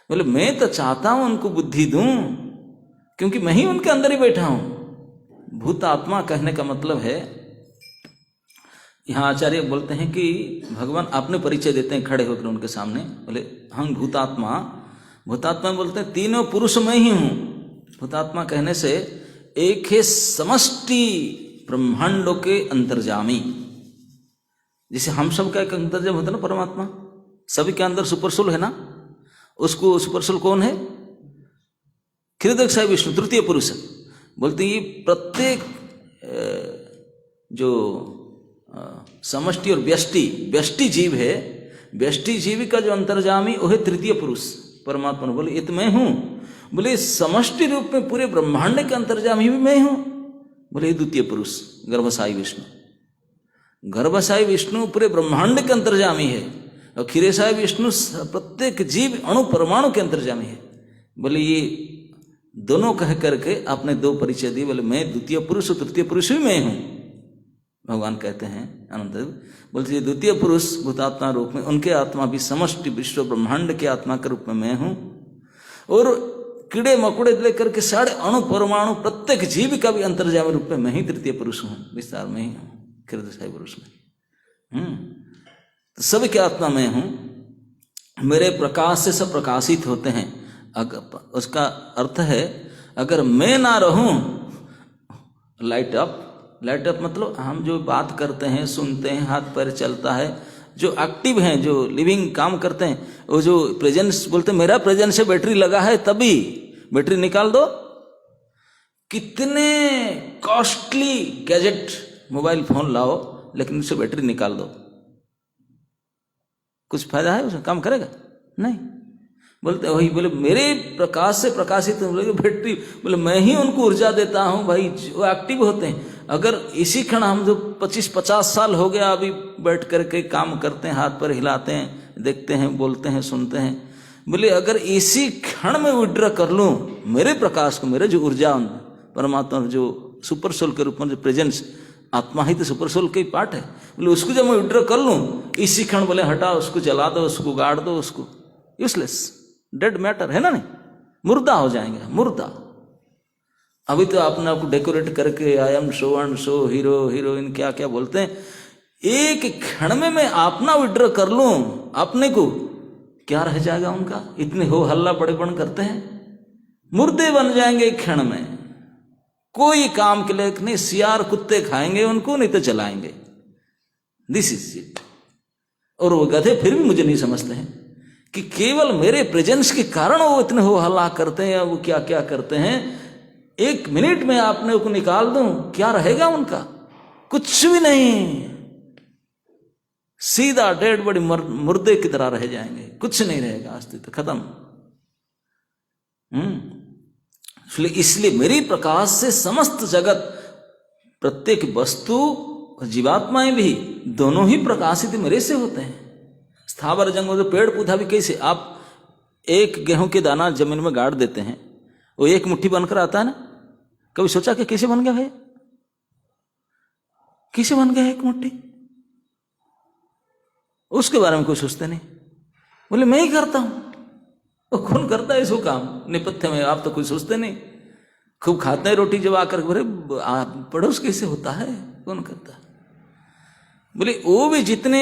बोले मैं तो चाहता हूं उनको बुद्धि दूं, क्योंकि मैं ही उनके अंदर ही बैठा हूं। भूत आत्मा कहने का मतलब है, यहां आचार्य बोलते हैं कि भगवान अपने परिचय देते हैं खड़े होकर उनके सामने। बोले हम भूतात्मा, भूतात्मा बोलते हैं तीनों पुरुष मैं ही हूं। भूतात्मा कहने से एक है समष्टि ब्रह्मांडों के अंतर्जामी, जैसे हम सब का एक अंतर्जाम होता है ना परमात्मा, सभी के अंदर सुपर सोल है ना, उसको सुपर सोल कौन है? क्षीरोदक साई विष्णु तृतीय पुरुष। बोलते हैं ये प्रत्येक जो समष्टि और व्यष्टि जीव है, व्यष्टि जीव का जो अंतर्जामी वो है तृतीय पुरुष परमात्मा। बोले ये तो मैं हूं। बोले समष्टि रूप में पूरे ब्रह्मांड के अंतर्जामी भी मैं हूं। बोले द्वितीय पुरुष गर्भसाई विष्णु। गर्भसाई विष्णु पूरे ब्रह्मांड के अंतर्जामी है, और क्षीरसाई विष्णु प्रत्येक जीव अणु परमाणु के अंतर्जामी है। बोले ये दोनों कह करके आपने दो परिचय दिए। बोले मैं द्वितीय पुरुष और तृतीय पुरुष भी मैं हूं। भगवान कहते हैं अनंत, बोलते ये द्वितीय पुरुष भूतात्मा रूप में, उनके आत्मा भी समष्टि विश्व ब्रह्मांड के आत्मा के रूप में मैं हूं। और कीड़े मकोड़े लेकर के सारे अणु परमाणु प्रत्येक जीव का भी अंतर्जामी रूप में मैं ही तृतीय पुरुष हूं, विस्तार में ही हूं, क्षीरसाई पुरुष में। तो सभी के आत्मा में हूं, मेरे प्रकाश से सब प्रकाशित होते हैं। अगर उसका अर्थ है अगर मैं ना रहूं, लाइट अप मतलब हम जो बात करते हैं, सुनते हैं, हाथ पैर चलता है, जो एक्टिव हैं, जो लिविंग काम करते हैं, वो जो प्रेजेंस बोलते हैं, मेरा प्रेजेंस से बैटरी लगा है तभी बैटरी निकाल दो। कितने कॉस्टली गैजेट मोबाइल फोन लाओ, लेकिन उससे बैटरी निकाल दो, कुछ फायदा है उसमें? काम करेगा नहीं। बोलते वही, बोले मेरे प्रकाश से प्रकाशित बैटरी, बोले मैं ही उनको ऊर्जा देता हूं भाई, जो एक्टिव होते हैं। अगर इसी क्षण हम जो 25-50 साल हो गया अभी बैठ करके काम करते हैं, हाथ पर हिलाते हैं, देखते हैं, बोलते हैं, सुनते हैं, बोले अगर इसी क्षण में विड्रॉ कर लूं मेरे प्रकाश को, मेरे जो ऊर्जा परमात्मा जो सुपर सोल के रूप में जो प्रेजेंस, आत्मा ही तो सुपर सोल के पार्ट है, बोले उसको जब मैं विड्रॉ कर लूं इसी क्षण, बोले हटा उसको, जला दो उसको, गाड़ दो उसको, यूजलेस डेड मैटर है ना, नहीं मुर्दा हो जाएंगे, मुर्दा। अभी तो आपने आपको डेकोरेट करके I am so and so, hero heroine क्या क्या बोलते हैं, एक क्षण में मैं अपना विड्रॉ कर लूं अपने को, क्या रह जाएगा उनका? इतने हो हल्ला बड़े बड़ करते हैं, मुर्दे बन जाएंगे एक क्षण में, कोई काम के लिए नहीं, सियार कुत्ते खाएंगे उनको, नहीं तो चलाएंगे। This is it. और वो गधे फिर भी मुझे नहीं समझते हैं कि केवल मेरे प्रेजेंस के कारण वो इतने हो हल्ला करते हैं या वो क्या क्या करते हैं। एक मिनट में आपने उसको निकाल दूं, क्या रहेगा उनका? कुछ भी नहीं, सीधा डेड बॉडी मुर्दे की तरह रह जाएंगे, कुछ नहीं रहेगा, अस्तित्व खत्म। इसलिए मेरी प्रकाश से समस्त जगत, प्रत्येक वस्तु और जीवात्माएं भी दोनों ही प्रकाशित मेरे से होते हैं। स्थावर जंगम, तो पेड़ पौधा भी कैसे, आप एक गेहूं के दाना जमीन में गाड़ देते हैं, वो एक मुट्ठी बनकर आता है ना। कभी सोचा कि कैसे बन गया है, कैसे बन गया एक मुट्ठी? उसके बारे में कोई सोचते नहीं। बोले मैं ही करता हूं। वो कौन करता है इसको काम निपथ्य में? आप तो कुछ सोचते नहीं। खूब खाते हैं रोटी, जब आकर बोले पड़ोस कैसे होता है, कौन करता है? बोले वो भी जितने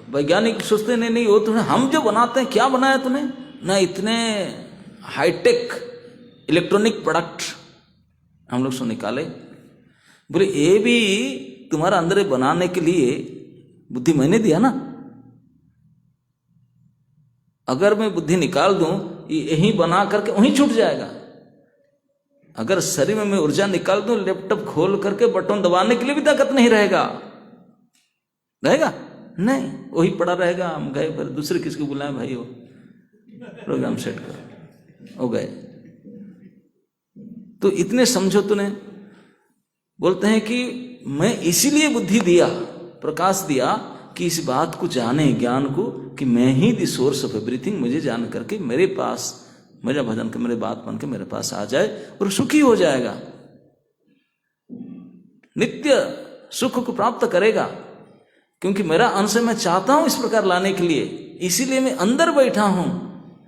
वैज्ञानिक सोचते नहीं, वो तो हम जो बनाते हैं, क्या बनाया तूने ना, इतने हाईटेक इलेक्ट्रॉनिक प्रोडक्ट हम लोग सो निकाले। बोले ये भी तुम्हारा अंदर बनाने के लिए बुद्धि मैंने दिया ना। अगर मैं बुद्धि निकाल दूं, यही बना करके वहीं छूट जाएगा। अगर शरीर में मैं ऊर्जा निकाल दूं, लैपटॉप खोल करके बटन दबाने के लिए भी ताकत नहीं रहेगा, रहेगा नहीं, वही पड़ा रहेगा। हम गए, फिर दूसरे किसको बुलाएं, भाई वो प्रोग्राम सेट करो, हो गए। तो इतने समझो तूने। बोलते हैं कि मैं इसीलिए बुद्धि दिया, प्रकाश दिया, कि इस बात को जाने, ज्ञान को, कि मैं ही द सोर्स ऑफ एवरीथिंग। मुझे जान करके मेरे पास, मेरा भजन के, मेरे बात बन के मेरे पास आ जाए और सुखी हो जाएगा, नित्य सुख को प्राप्त करेगा। क्योंकि मेरा अंश मैं चाहता हूं इस प्रकार लाने के लिए, इसीलिए मैं अंदर बैठा हूं,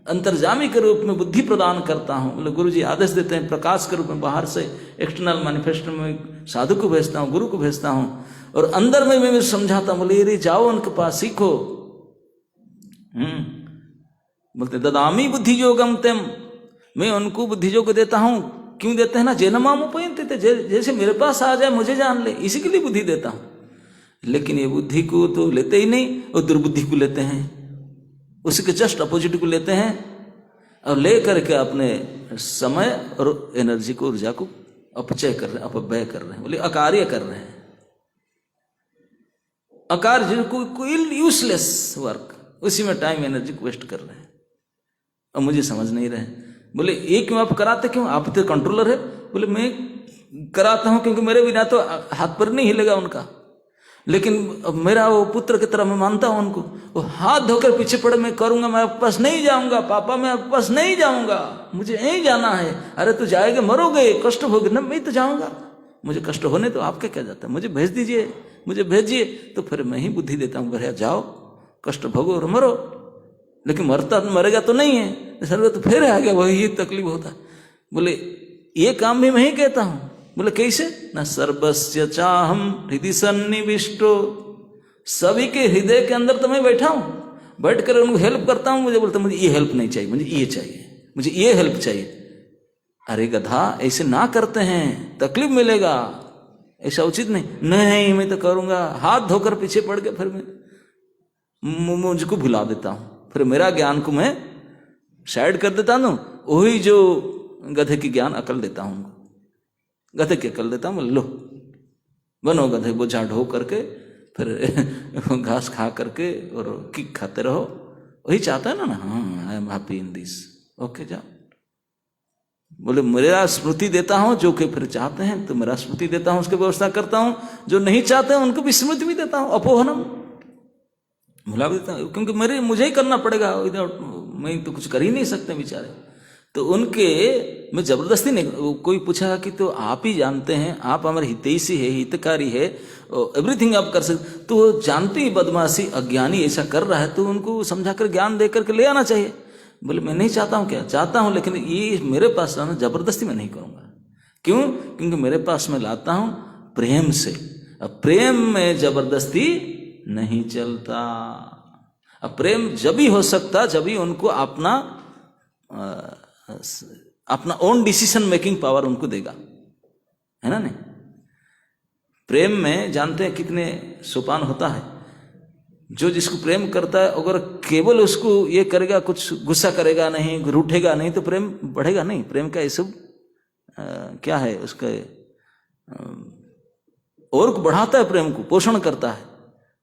अंतर्जामी के रूप में बुद्धि प्रदान करता हूं। मतलब गुरु जी आदेश देते हैं प्रकाश के रूप में, बाहर से एक्सटर्नल मैनिफेस्टो में साधु को भेजता हूं, गुरु को भेजता हूं, और अंदर में मैं समझाता हूं। बोले रे जाओ उनके पास सीखो। बोलते ददामी बुद्धि योगम तेम, मैं उनको बुद्धि योग देता हूं। क्यों देते हैं ना, जैनमाम उपयंते, जैसे मेरे पास आ जाए, मुझे जान ले, इसी के लिए बुद्धि देता हूं। लेकिन ये बुद्धि को तो लेते ही नहीं, और दुर्बुद्धि को लेते हैं, उसके जस्ट अपोजिट को लेते हैं, और ले करके अपने समय और एनर्जी को, ऊर्जा को अपचय कर रहे हैं, अपव्यय कर रहे हैं। बोले अकार्य कर रहे हैं, अकार्य, कोई यूजलेस वर्क, उसी में टाइम एनर्जी को वेस्ट कर रहे हैं, और मुझे समझ नहीं रहे। बोले ये क्यों आप कराते, क्यों आप तो कंट्रोलर है? बोले मैं कराता हूं क्योंकि मेरे बिना तो हाथ पर नहीं हिलेगा उनका। लेकिन मेरा वो पुत्र की तरह मैं मानता हूं उनको। वो हाथ धोकर पीछे पड़े, मैं करूंगा, मैं आपके पास नहीं जाऊंगा, पापा मैं आपके पास नहीं जाऊंगा, मुझे यहीं जाना है। अरे तू जाएगा, मरोगे, कष्ट होगे ना, मैं तो जाऊंगा, मुझे कष्ट होने तो आपके क्या जाता है, मुझे भेज दीजिए, मुझे भेजिए। तो फिर मैं ही बुद्धि देता हूं, भैया जाओ, कष्ट भोगो और मरो। लेकिन मरेगा तो नहीं है, सर तो फिर आ गया, वही तकलीफ होता है। बोले ये काम भी मैं ही कहता हूं। बोले कैसे? न सर्वस्य चाहम हृदय सन्निविष्टो, सभी के हृदय के अंदर तो मैं बैठा हूं, बैठ कर उनको हेल्प करता हूं। मुझे बोलता मुझे ये हेल्प नहीं चाहिए, मुझे ये चाहिए, मुझे ये हेल्प चाहिए। अरे गधा, ऐसे ना करते हैं, तकलीफ मिलेगा, ऐसा उचित नहीं। नहीं मैं तो करूंगा, हाथ धोकर पीछे पड़ के फिर मैं मुझको भुला देता हूं, फिर मेरा ज्ञान को मैं साइड कर देता हूं। वही जो गधे की ज्ञान अकल देता हूं, गधे की अकल देता हूं। लो बनो गधे, बोझा ढो करके, फिर घास खा करके और किक खाते रहो। वही चाहता है ना, हाँ I am happy in this, okay जाओ। बोले मेरा स्मृति देता हूं, जो कि फिर चाहते हैं तो मेरा स्मृति देता हूं, उसकी व्यवस्था करता हूं। जो नहीं चाहते हैं उनको भी स्मृति भी देता हूं, अपोहनम भुला भी देता हूं, क्योंकि मुझे ही करना पड़ेगा, मैं तो कुछ कर ही नहीं सकते बेचारे। तो उनके मैं जबरदस्ती नहीं। कोई पूछा कि तो आप ही जानते हैं, आप हमारे हितैषी है, हितकारी है, एवरीथिंग आप कर सकते, तो वो जानते ही बदमाशी अज्ञानी ऐसा कर रहा है, तो उनको समझा कर ज्ञान दे करके ले आना चाहिए। बोले मैं नहीं चाहता हूँ, क्या चाहता हूँ, लेकिन ये मेरे पास लाना जबरदस्ती मैं नहीं करूँगा। क्यों? क्योंकि मेरे पास मैं लाता हूँ प्रेम से। अब प्रेम में जबरदस्ती नहीं चलता। अब प्रेम जब ही हो सकता जब ही उनको अपना अपना ओन डिसीजन मेकिंग पावर उनको देगा, है ना। नहीं, प्रेम में जानते हैं कितने सोपान होता है। जो जिसको प्रेम करता है अगर केवल उसको ये करेगा, कुछ गुस्सा करेगा नहीं, रूठेगा नहीं, तो प्रेम बढ़ेगा नहीं। प्रेम का ये सब क्या है उसका, और को बढ़ाता है, प्रेम को पोषण करता है।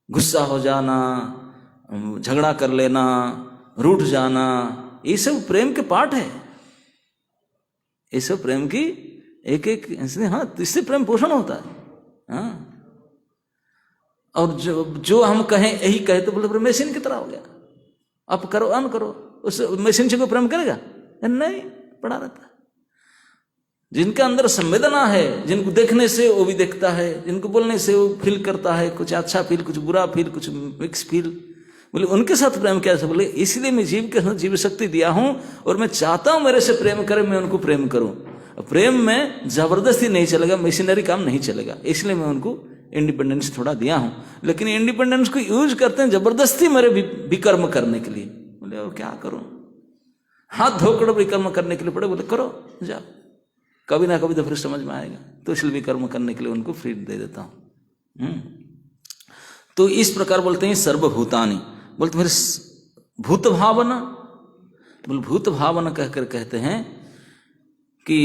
गुस्सा हो जाना, झगड़ा कर लेना, रूठ जाना, ये सब प्रेम के पार्ट है। ये सब प्रेम की एक एक, हाँ, इससे प्रेम पोषण होता है। हाँ, और जो हम कहें यही कहे तो बोले मशीन की तरह हो गया, आप करो अन करो, उस मशीन से कोई प्रेम करेगा नहीं, पड़ा रहता है। जिनके अंदर संवेदना है, जिनको देखने से वो भी देखता है, जिनको बोलने से वो फील करता है, कुछ अच्छा फील, कुछ बुरा फील, कुछ मिक्स फील, बोले उनके साथ प्रेम कैसे? बोले इसलिए मैं जीव के साथ जीव शक्ति दिया हूं और मैं चाहता हूं मेरे से प्रेम करे, मैं उनको प्रेम करूं। प्रेम में जबरदस्ती नहीं चलेगा, मशीनरी काम नहीं चलेगा, इसलिए मैं उनको इंडिपेंडेंस थोड़ा दिया हूं। लेकिन इंडिपेंडेंस को यूज करते हैं जबरदस्ती मेरे विकर्म करने के लिए। बोले और क्या करूं, हाथ धोकर विकर्म करने के लिए पड़े, बोले करो जाओ, कभी ना कभी तो फिर समझ में आएगा। तो इसलिए विकर्म करने के लिए उनको फ्रीडम दे देता हूं। तो इस प्रकार बोलते हैं सर्वभूतानि, बोलते मेरे भूत भावना, बोल भूत भावना कहकर कहते हैं कि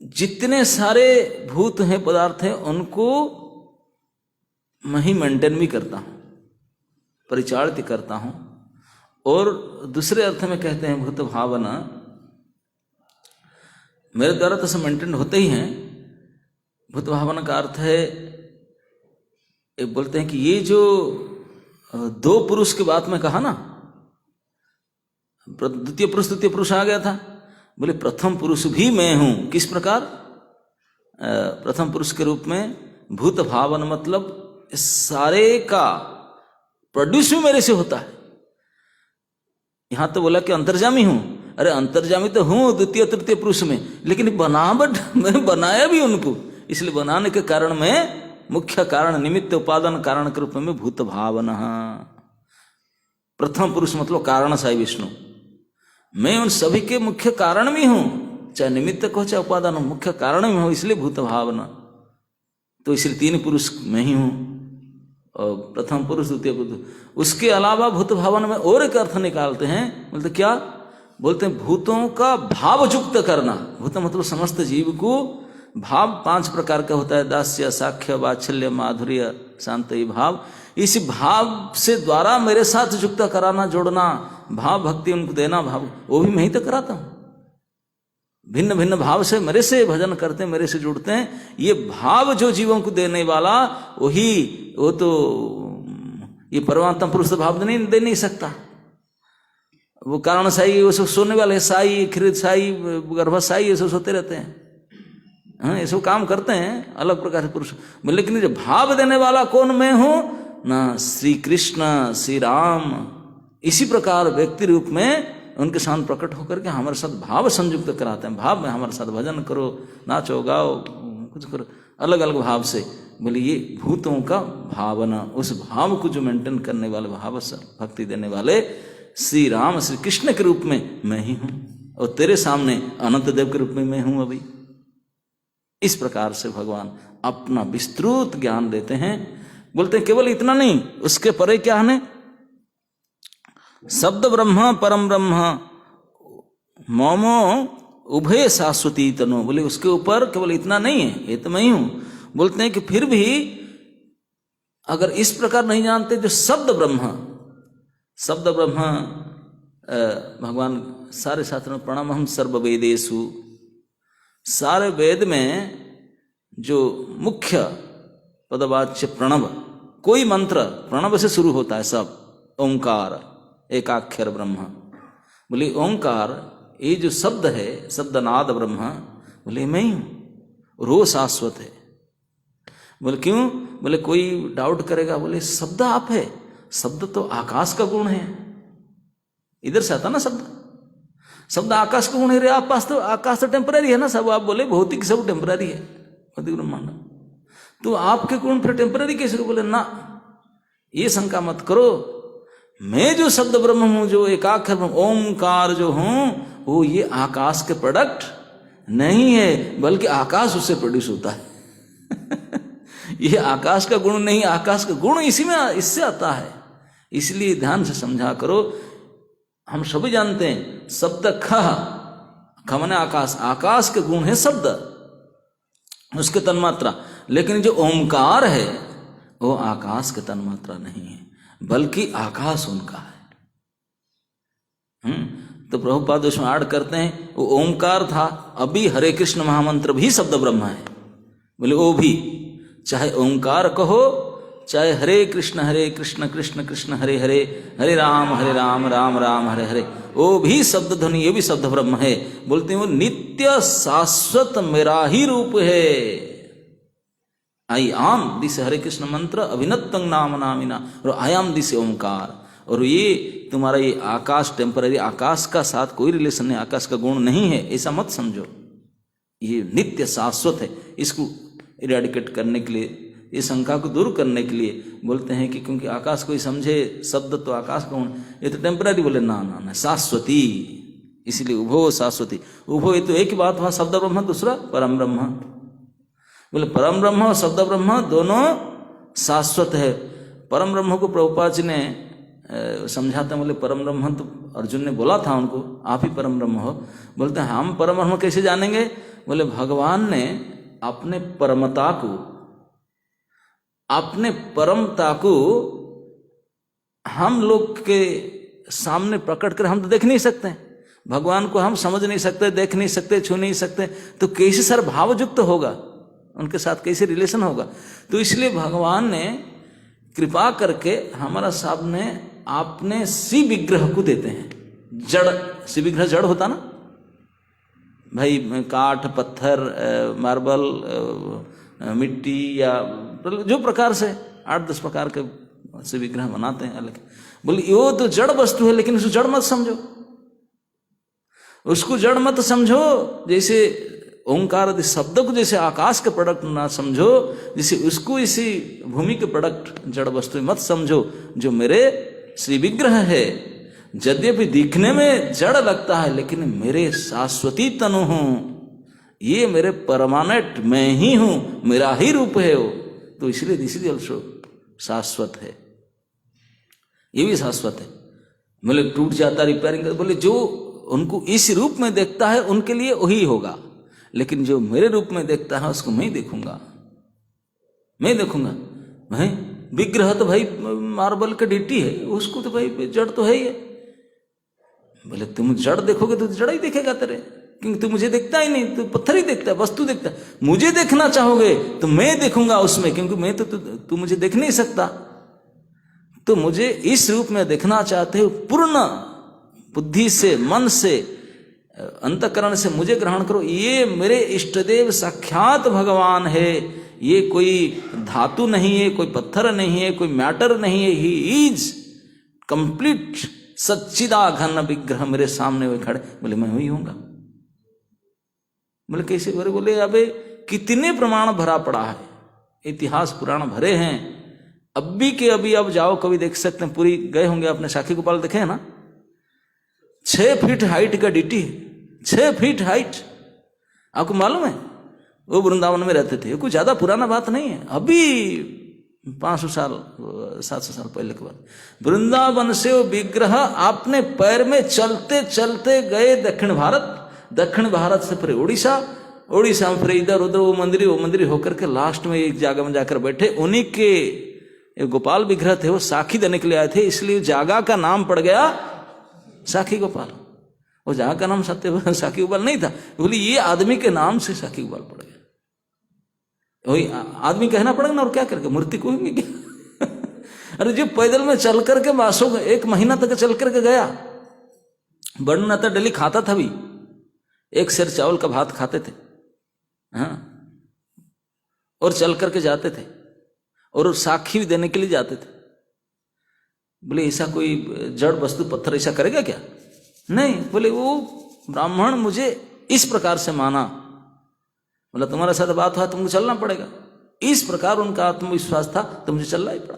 जितने सारे भूत हैं, पदार्थ हैं, उनको मैं ही मेंटेन भी करता हूं, परिचालित करता हूं। और दूसरे अर्थ में कहते हैं भूत भावना मेरे द्वारा तो सब मेंटेन होते ही हैं। भूत भावना का अर्थ है, बोलते हैं कि ये जो दो पुरुष की बात में कहा ना, द्वितीय पुरुष तृतीय पुरुष आ गया था, बोले प्रथम पुरुष भी मैं हूं। किस प्रकार? प्रथम पुरुष के रूप में भूत भावन, मतलब सारे का प्रोड्यूस भी मेरे से होता है। यहां तो बोला कि अंतर्जामी हूं, अरे अंतर्जामी तो हूं द्वितीय तृतीय पुरुष में, लेकिन बनावट मैं बनाया भी उनको, इसलिए बनाने के कारण में मुख्य कारण, निमित्त उपादान कारण के रूप में भूत भावना। प्रथम पुरुष मतलब कारण साई विष्णु, मैं उन सभी के मुख्य कारण भी हूं, चाहे निमित्त को चाहे उपादान हो, मुख्य कारण में हूं, इसलिए भूत भावना। तो इसलिए तीन पुरुष मैं ही हूं, और प्रथम पुरुष द्वितीय पुरुष। उसके अलावा भूत भावना में और एक अर्थ निकालते हैं, बोलते क्या? बोलते हैं भूतों का भाव युक्त करना। भूत मतलब समस्त जीव को भाव 5 प्रकार का होता है, दास्य, साख्य, वात्सल्य, माधुर्य, शांति भाव। इस भाव से द्वारा मेरे साथ युक्त कराना, जोड़ना, भाव भक्ति उनको देना, भाव वो भी मैं ही तो कराता हूं। भिन्न भिन्न भाव से मेरे से भजन करते हैं, मेरे से जुड़ते हैं। ये भाव जो जीवों को देने वाला वही, वो तो ये परमात्मा पुरुष भाव नहीं दे नहीं सकता। वो कारण साई, वो सब सोने वाले साई, खरीद साई, गर्भ साई, ये सब सोते रहते हैं। हाँ, ये सब काम करते हैं अलग प्रकार से पुरुष, लेकिन जो भाव देने वाला कौन? मैं हूं ना, श्री कृष्ण, श्री राम। इसी प्रकार व्यक्ति रूप में उनके साथ प्रकट होकर के हमारे साथ भाव संयुक्त कराते हैं। भाव में हमारे साथ भजन करो, नाचो, गाओ, कुछ करो, अलग अलग भाव से। बोले ये भूतों का भावना, उस भाव को जो मेंटेन करने वाले, भाव से भक्ति देने वाले श्री राम, श्री कृष्ण के रूप में मैं ही हूं, और तेरे सामने अनंत देव के रूप में मैं हूं अभी। इस प्रकार से भगवान अपना विस्तृत ज्ञान देते हैं। बोलते हैं केवल इतना नहीं, उसके परे क्या है? शब्द ब्रह्म परम ब्रह्म मोमो उभय शाश्वती तनो। बोले उसके ऊपर केवल इतना नहीं है, ये तो मैं ही हूं। बोलते हैं कि फिर भी अगर इस प्रकार नहीं जानते, जो शब्द ब्रह्म, शब्द ब्रह्म भगवान सारे शास्त्रों में प्रणमहम सर्व वेदेषु, सारे वेद में जो मुख्य पदवाच्य प्रणव, कोई मंत्र प्रणव से शुरू होता है सब। ओंकार एकाक्षर ब्रह्म, बोले ओंकार ये जो शब्द है, शब्दनाद ब्रह्म, बोले मैं ही हूं, रो शाश्वत है। बोले क्यों? बोले कोई डाउट करेगा, बोले शब्द आप है, शब्द तो आकाश का गुण है। इधर से आता ना शब्द, शब्द आकाश का गुण है रे। आप पास तो आकाश तो टेम्पररी है ना, सब आप बोले भौतिक सब टेम्पररी है, भौतिक ब्रह्मांड। तो आपके गुण फिर टेम्पररी कैसे? बोले ना, ये शंका मत करो, मैं जो शब्द ब्रह्म हूं, जो एकाक्षर ओंकार जो हूं, वो ये आकाश के प्रोडक्ट नहीं है, बल्कि आकाश उससे प्रोड्यूस होता है। ये आकाश का गुण नहीं, आकाश का गुण इसी में इससे आता है। इसलिए ध्यान से समझा करो। हम सभी जानते हैं शब्द ख माने आकाश, आकाश के गुण है शब्द, उसके तन्मात्रा। लेकिन जो ओमकार है वो आकाश के तन्मात्रा नहीं है, बल्कि आकाश उनका है। तो प्रभुपाद उसमें ऐड करते हैं वो ओमकार था, अभी हरे कृष्ण महामंत्र भी शब्द ब्रह्म है। बोले वो भी, चाहे ओंकार कहो, चाहे हरे कृष्ण कृष्ण कृष्ण हरे हरे, हरे राम राम राम हरे हरे, वो भी शब्द ध्वनि, ये भी शब्द ब्रह्म है। बोलते हैं वो नित्य शाश्वत मेरा ही रूप है। आई आम दिस हरे कृष्ण मंत्र अभिनत्तं नाम नामिना, और आई आम दिस ओंकार। और ये तुम्हारा ये आकाश टेम्पररी, आकाश का साथ कोई रिलेशन नहीं, आकाश का गुण नहीं है, ऐसा मत समझो। ये नित्य शाश्वत है। इसको इरेडिकेट करने के लिए, ये शंका को दूर करने के लिए बोलते हैं कि क्योंकि आकाश कोई समझे शब्द तो आकाश का गुण, ये तो टेम्पररी। बोले ना ना ना, शाश्वती, इसलिए उभो शाश्वती। उभो ये तो एक ही बात हुआ, शब्द ब्रह्म दूसरा परम ब्रह्म। बोले परम ब्रह्म और शब्द ब्रह्म दोनों शाश्वत है। परम ब्रह्म को प्रभुपाद जी ने समझाते हैं। बोले परम ब्रह्म तो अर्जुन ने बोला था उनको, आप ही परम ब्रह्म हो। बोलते हैं हम परम ब्रह्म कैसे जानेंगे? बोले भगवान ने अपने परमता को, अपने परमता को हम लोग के सामने प्रकट कर, हम तो देख नहीं सकते भगवान को, हम समझ नहीं सकते, देख नहीं सकते, छू नहीं सकते, तो कैसे सर भावयुक्त होगा, उनके साथ कैसे रिलेशन होगा? तो इसलिए भगवान ने कृपा करके हमारा सामने अपने शिव विग्रह को देते हैं। जड़, शिव विग्रह जड़ होता ना भाई, काठ पत्थर मार्बल मिट्टी या जो प्रकार से 8-10 प्रकार के शिव विग्रह बनाते हैं अलग। बोले वो तो जड़ वस्तु है, लेकिन उसको जड़ मत समझो, उसको जड़ मत समझो। जैसे ओंकार आदि शब्द को जैसे आकाश के प्रोडक्ट ना समझो, जैसे उसको इसी भूमि के प्रोडक्ट जड़ वस्तु मत समझो। जो मेरे श्री विग्रह है, यद्यपि दिखने में जड़ लगता है, लेकिन मेरे शाश्वती तनु हूं, ये मेरे परमानेंट मैं ही हूं, मेरा ही रूप है वो। तो इसलिए दिस इज ऑल्सो शाश्वत है, ये भी शाश्वत है। बोले टूट जाता रिपेयरिंग, बोले जो उनको इस रूप में देखता है उनके लिए वही होगा, लेकिन जो मेरे रूप में देखता है उसको मैं देखूंगा, मैं देखूंगा। भाई विग्रह तो भाई मार्बल का डिट्टी है, उसको तो भाई जड़ तो है ही है। बोले तुम जड़ देखोगे तो जड़ ही देखेगा तेरे, क्योंकि तू मुझे देखता ही नहीं, तू पत्थर ही देखता है, वस्तु देखता है। मुझे देखना चाहोगे तो मैं देखूंगा उसमें, क्योंकि मैं तो तू मुझे देख नहीं सकता। तो मुझे इस रूप में देखना चाहते हो, पूर्ण बुद्धि से, मन से, अंतकरण से मुझे ग्रहण करो। ये मेरे इष्टदेव साक्षात भगवान है, ये कोई धातु नहीं है, कोई पत्थर नहीं है, कोई मैटर नहीं है। ही इज कंप्लीट सच्चिदाघन विग्रह मेरे सामने हुए खड़े। बोले मैं वही हूँगा। बोले कैसे? बोले अबे कितने प्रमाण भरा पड़ा है, इतिहास पुराण भरे हैं। अभी के अभी अब जाओ, कभी देख सकते हैं। पूरी गए होंगे आपने, साखी गोपाल देखे है ना, 6 फीट हाइट का डीटी, 6 फीट हाइट। आपको मालूम है वो वृंदावन में रहते थे, कुछ ज्यादा पुराना बात नहीं है, अभी 500 साल 700 साल पहले के बाद वृंदावन से वो विग्रह अपने पैर में चलते चलते गए दक्षिण भारत, दक्षिण भारत से फिर उड़ीसा, उड़ीसा में फिर इधर उधर वो मंदिर होकर के लास्ट में एक जगह में जाकर बैठे। उन्हीं के गोपाल विग्रह थे, वो साखी देने के लिए आए थे, इसलिए जगह का नाम पड़ गया साखी गोपाल। वो जगह का नाम सत्य साखी गोपाल नहीं था, बोली ये आदमी के नाम से साखी गोपाल पड़ गया। वही आदमी कहना पड़ेगा ना, और क्या करेगा, मूर्ति को क्या? अरे जो पैदल में चल करके मासों 1 महीना तक चल करके गया, वर्णन आता डेली खाता था भी, 1 सेर चावल का भात खाते थे, हाँ, और चल करके जाते थे, और साखी भी देने के लिए जाते थे। बोले ऐसा कोई जड़ वस्तु पत्थर ऐसा करेगा क्या? नहीं। बोले वो ब्राह्मण मुझे इस प्रकार से माना। बोला तुम्हारे साथ बात हुआ, तुमको चलना पड़ेगा। इस प्रकार उनका आत्मविश्वास था, तो मुझे चलना ही पड़ा।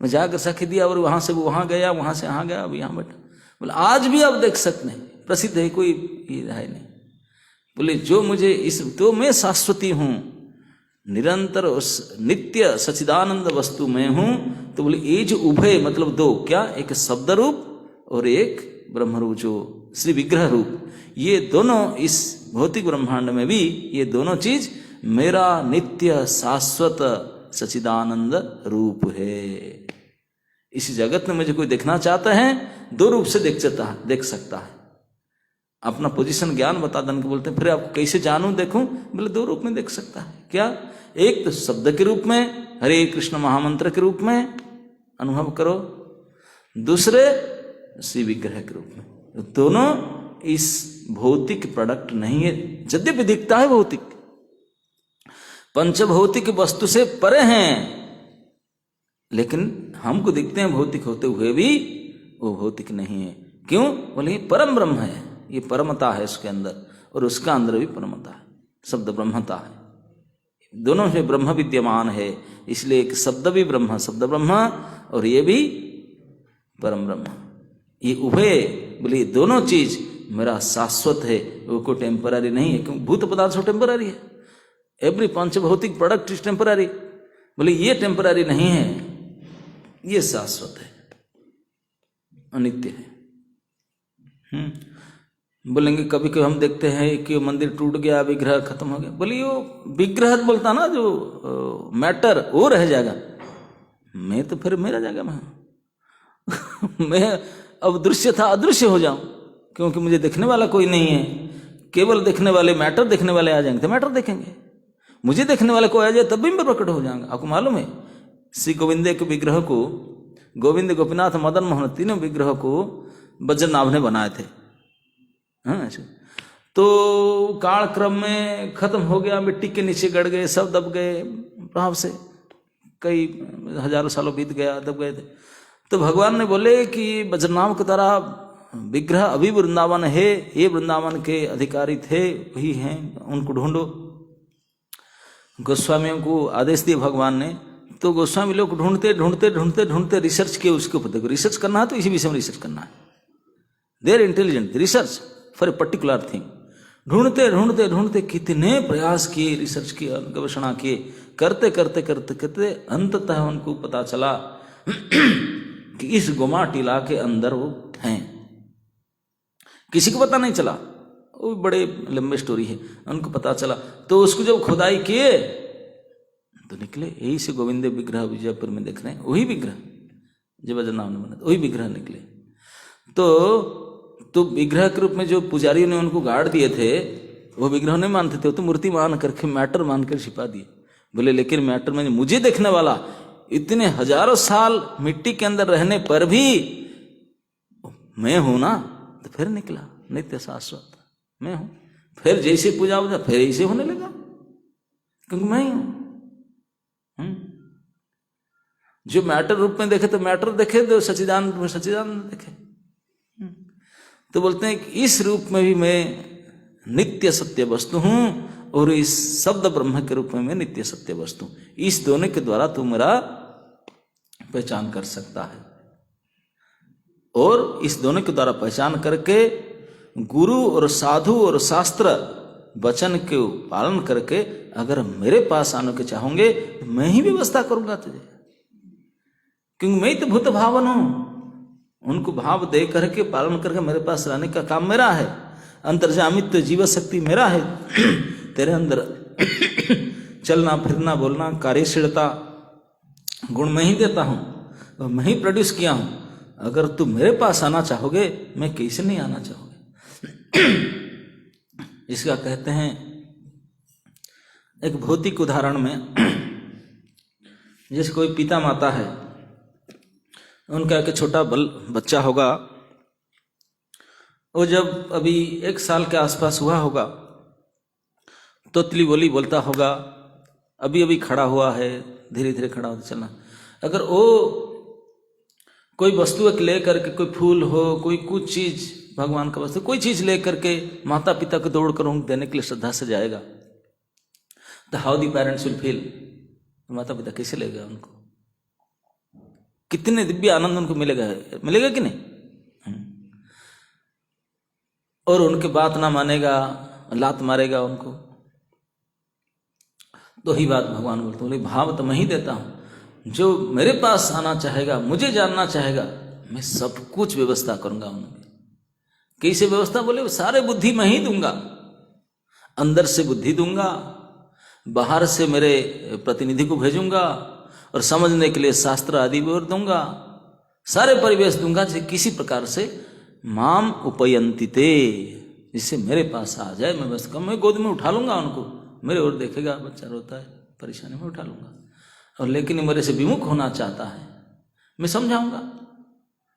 मैं जाकर साखी दिया, और वहां से वो वहां गया, वहां से यहाँ गया, अब यहाँ बैठा। बोला आज भी आप देख सकते हैं प्रसिद्ध है, कोई ये है नहीं। बोले जो मुझे इस, तो मैं शाश्वती हूँ, निरंतर उस नित्य सचिदानंद वस्तु में हूँ। तो बोले ये जो उभय मतलब दो, क्या, एक शब्द रूप और एक ब्रह्म रूप, जो श्री विग्रह रूप, ये दोनों इस भौतिक ब्रह्मांड में भी ये दोनों चीज मेरा नित्य शाश्वत सचिदानंद रूप है। इस जगत में मुझे कोई देखना चाहता है, दो रूप से देख सकता है। अपना पोजीशन ज्ञान बता देने को बोलते हैं, फिर आपको कैसे जानूं देखूं, बोले दो रूप में देख सकता है। क्या, एक तो शब्द के रूप में, हरे कृष्ण महामंत्र के रूप में अनुभव करो, दूसरे श्री विग्रह के रूप में। दोनों इस भौतिक प्रोडक्ट नहीं है, यद्यपि दिखता है भौतिक, पंचभौतिक वस्तु से परे हैं, लेकिन हमको दिखते हैं भौतिक होते हुए भी वो भौतिक नहीं है। क्यों, बोले परम ब्रह्म है, ये परमता है उसके अंदर, और उसका अंदर भी परमता है, शब्द ब्रह्मता है, दोनों में ब्रह्म विद्यमान है। इसलिए एक शब्द भी ब्रह्म, शब्द ब्रह्म, और ये भी परम ब्रह्म, ये उभय, बोले दोनों चीज मेरा शाश्वत है, वो कोई टेम्पररी नहीं है। क्योंकि भूत पदार्थ तो टेम्पररी है, एवरी पंचभौतिक प्रोडक्ट इज टेम्पररी, बोले ये टेम्पररी नहीं है, ये शाश्वत है, अनित्य है। बोलेंगे कभी कभी हम देखते हैं कि मंदिर टूट गया, विग्रह खत्म हो गया, बोले वो विग्रह बोलता ना, जो मैटर वो रह जाएगा, मैं तो फिर मेरा जाएगा, मैं अब दृश्य था अदृश्य हो जाऊं, क्योंकि मुझे देखने वाला कोई नहीं है। केवल देखने वाले, मैटर देखने वाले आ जाएंगे तो मैटर देखेंगे, मुझे देखने वाले को आ जाए तब भी मैं प्रकट हो जाऊंगा। आपको मालूम है श्री गोविंद के विग्रह को, गोविंद, गोपीनाथ, मदन मोहन, तीनों विग्रह को वज्रनाभ ने बनाए थे। हाँ, तो काल क्रम में खत्म हो गया, मिट्टी के नीचे गड़ गए, सब दब गए प्रभाव से, कई हजारों सालों बीत गया, दब गए थे। तो भगवान ने बोले कि वज्रनाभ की तरह विग्रह अभी वृंदावन है, ये वृंदावन के अधिकारी थे, वही हैं, उनको ढूंढो। गोस्वामियों को आदेश दिए भगवान ने, तो गोस्वामी लोग ढूंढते ढूंढते ढूंढते ढूंढते रिसर्च किए उसके ऊपर। देखो रिसर्च करना है तो इसी विषय में रिसर्च करना है, there intelligent research for a particular thing. ढूंढते ढूंढते ढूंढते कितने प्रयास किए, रिसर्च किया, गवेषणा किए, करते करते करते करते अंततः उनको पता चला कि इस गोमा टीला के अंदर वो हैं। किसी को पता नहीं चला, वो बड़े लंबे स्टोरी है, उनको पता चला। तो उसको जब खुदाई किए तो निकले यही से गोविंद विग्रह विजयपुर में देख रहे हैं, वही विग्रह जब वज्रनाभ ने बना, वही विग्रह निकले। तो विग्रह के रूप में जो पुजारियों ने उनको गाड़ दिए थे, वो विग्रह नहीं मानते थे, वो तो मूर्ति मान करके, मैटर मान कर छिपा दिए। बोले लेकिन मैटर में मुझे देखने वाला, इतने हजारों साल मिट्टी के अंदर रहने पर भी मैं हूं ना, तो फिर निकला नित्य शाश्वत मैं हूं। फिर जैसे पूजा होता फिर ऐसे होने लगा, क्योंकि मैं ही हूं। जो मैटर रूप में देखे तो मैटर देखे, तो सच्चिदानंद में सच्चिदानंद देखे। तो बोलते हैं कि इस रूप में भी मैं नित्य सत्य वस्तु हूं, और इस शब्द ब्रह्म के रूप में मैं नित्य सत्य वस्तु। इस दोनों के द्वारा तू मेरा पहचान कर सकता है, और इस दोनों के द्वारा पहचान करके गुरु और साधु और शास्त्र वचन के पालन करके अगर मेरे पास आने के चाहोगे तो मैं ही व्यवस्था करूंगा तुझे, क्योंकि मैं तो भूत भावन हूं। उनको भाव दे करके पालन करके मेरे पास रहने का काम मेरा है। अंतर्जामित्व जीव शक्ति मेरा है तेरे अंदर। चलना फिरना बोलना कार्यशीलता गुण मैं ही देता हूं, और मैं ही प्रोड्यूस किया हूं। अगर तू मेरे पास आना चाहोगे, मैं कैसे नहीं आना चाहोगे। इसका कहते हैं एक भौतिक उदाहरण में, जैसे कोई पिता माता है, उनका एक छोटा बच्चा होगा, वो जब अभी 1 साल के आसपास हुआ होगा, तोतली बोली बोलता होगा, अभी अभी खड़ा हुआ है, धीरे धीरे खड़ा होता चलना। अगर वो कोई वस्तु ले करके, कोई फूल हो, कोई कुछ चीज, भगवान का वस्तु, कोई चीज ले करके माता पिता को दौड़ कर उनको देने के लिए श्रद्धा से जाएगा, तो how the parents will feel, माता पिता कैसे लेगा उनको, कितने दिव्य आनंद उनको मिलेगा कि नहीं। और उनके बात ना मानेगा, लात मारेगा उनको, तो ही बात भगवान बोलते बोले भाव तो मैं ही देता हूं, जो मेरे पास आना चाहेगा, मुझे जानना चाहेगा, मैं सब कुछ व्यवस्था करूंगा उनमें। कैसे व्यवस्था? बोले सारे बुद्धि मैं ही दूंगा, अंदर से बुद्धि दूंगा, बाहर से मेरे प्रतिनिधि को भेजूंगा, और समझने के लिए शास्त्र आदि भी दूंगा, सारे परिवेश दूंगा, जिसे किसी प्रकार से माम उपयंतिते, जिससे मेरे पास आ जाए, मैं बस कम मैं गोद में उठा लूंगा उनको, मेरे और देखेगा बच्चा रोता है, परेशानी में उठा लूंगा। और लेकिन मेरे से विमुख होना चाहता है, मैं समझाऊंगा,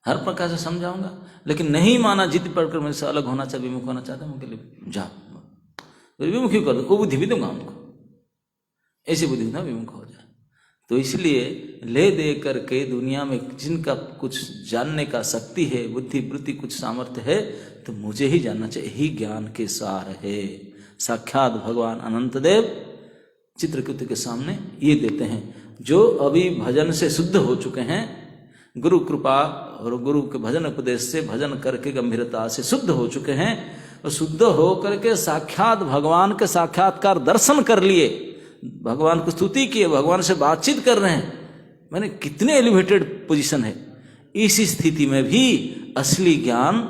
हर प्रकार से समझाऊंगा, लेकिन नहीं माना, जिद पड़कर मेरे से अलग होना चाहता, विमुख होना चाहता है, उनके लिए जा विमुख ही कर दो, वो बुद्धि भी दूंगा उनको, ऐसी बुद्धि ना विमुख हो जाए। तो इसलिए ले दे करके दुनिया में जिनका कुछ जानने का शक्ति है, बुद्धि वृत्ति कुछ सामर्थ्य है, तो मुझे ही जानना चाहिए, यही ज्ञान के सार है। साक्षात भगवान अनंत देव चित्रकूट के सामने ये देते हैं, जो अभी भजन से शुद्ध हो चुके हैं, गुरु कृपा और गुरु के भजन उपदेश से भजन करके गंभीरता से शुद्ध हो चुके हैं, और शुद्ध हो करके साक्षात भगवान के साक्षात्कार दर्शन कर लिए, भगवान को स्तुति किए, भगवान से बातचीत कर रहे हैं, मैंने कितने एलिवेटेड पोजीशन है। इस स्थिति में भी असली ज्ञान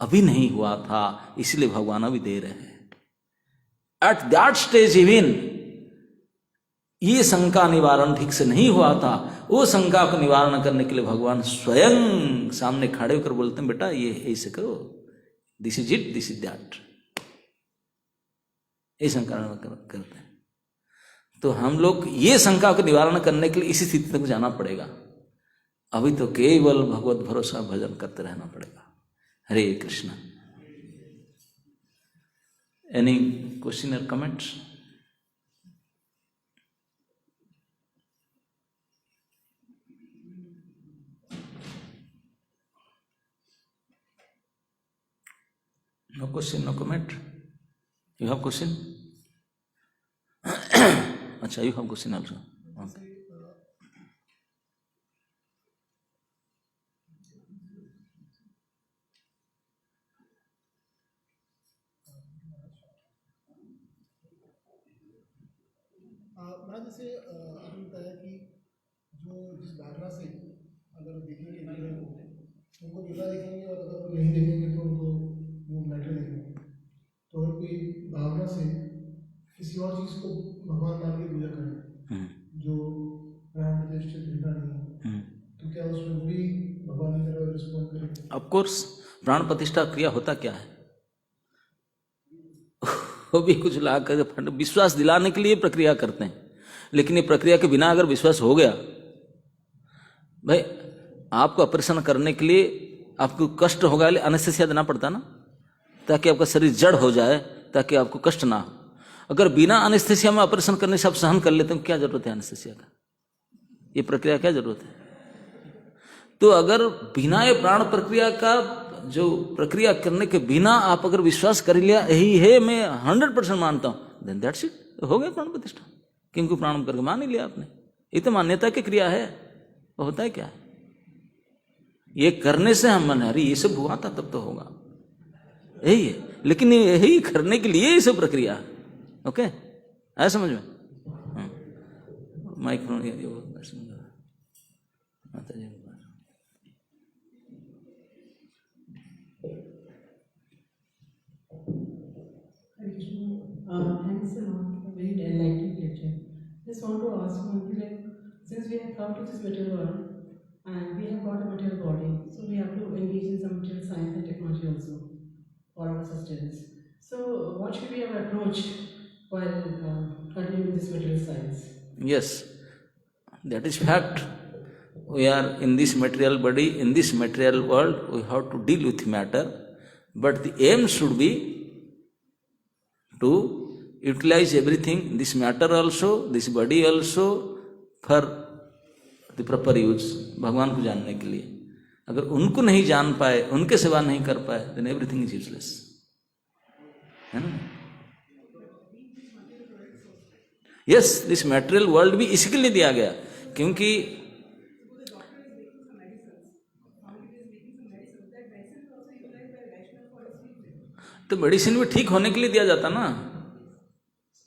अभी नहीं हुआ था, इसलिए भगवान अभी दे रहे हैं। एट दैट स्टेज इवन ये शंका निवारण ठीक से नहीं हुआ था, वो शंका को निवारण करने के लिए भगवान स्वयं सामने खड़े होकर बोलते हैं, बेटा ये ऐसे करो, this is it, this is that, ये शंका करते हैं। तो हम लोग ये शंका को निवारण करने के लिए इसी स्थिति तक जाना पड़ेगा। अभी तो केवल भगवत भरोसा भजन करते रहना पड़ेगा। हरे कृष्ण। एनी क्वेश्चन और comments? No question, no comment. You have question? अच्छा, you have question also. Okay. महाराज जैसे आपने बताया कि जो जिस धारणा से अगर देखेंगे विग्रह को, उनको विग्रह देखेंगे, और अगर वो नहीं देखेंगे तो उनको वो मैटर देखेंगे। तो अगर कोई भावना से किसी और चीज़ को भगवान मान के पूजा करें जो प्राण प्रतिष्ठित विग्रह नहीं है, तो क्या उसमें भी भगवान की तरह रिस्पॉन्ड करेंगे? ऑफ कोर्स, प्राण प्रतिष्ठा क्रिया होता क्या है? वो भी कुछ ला कर विश्वास दिलाने के लिए प्रक्रिया करते हैं, लेकिन ये प्रक्रिया के बिना अगर विश्वास हो गया, भाई आपको ऑपरेशन करने के लिए आपको कष्ट होगा, एनेस्थीसिया देना पड़ता ना, ताकि आपका शरीर जड़ हो जाए, ताकि आपको कष्ट ना हो। अगर बिना एनेस्थीसिया में ऑपरेशन करने से आप सहन कर लेते हैं, क्या जरूरत है एनेस्थीसिया का? ये प्रक्रिया क्या जरूरत है? तो अगर बिना ये प्राण प्रक्रिया का जो प्रक्रिया करने के बिना आप अगर विश्वास कर लिया यही है, मैं 100% मानता हूं, देन दैट्स इट, हो गया प्राण प्रतिष्ठा। क्योंकि प्राण करके मान ही लिया आपने, ये तो मान्यता की क्रिया है। वो होता है क्या है? ये करने से हम मन, अरे ये सब हुआ था तब तो होगा, यही है। लेकिन यही करने के लिए ये सब प्रक्रिया है। ओके, आया समझ में? माइक्रोन माता जी thanks a lot for a very enlightening lecture. Just want to ask one thing, like, since we have come to this material world and we have got a material body, so we have to engage in some material science and technology also for our sustenance. So, what should be our approach while continuing this material science? Yes, that is fact. We are in this material body, in this material world, we have to deal with matter, but the aim should be to utilize everything, this matter also, this body also, for the proper use, भगवान को जानने के लिए। अगर उनको नहीं जान पाए, उनके सेवा नहीं कर पाए, then everything is useless, है ना? Yes, this material world भी इसी के लिए दिया गया, क्योंकि तो मेडिसिन भी ठीक होने के लिए दिया जाता ना।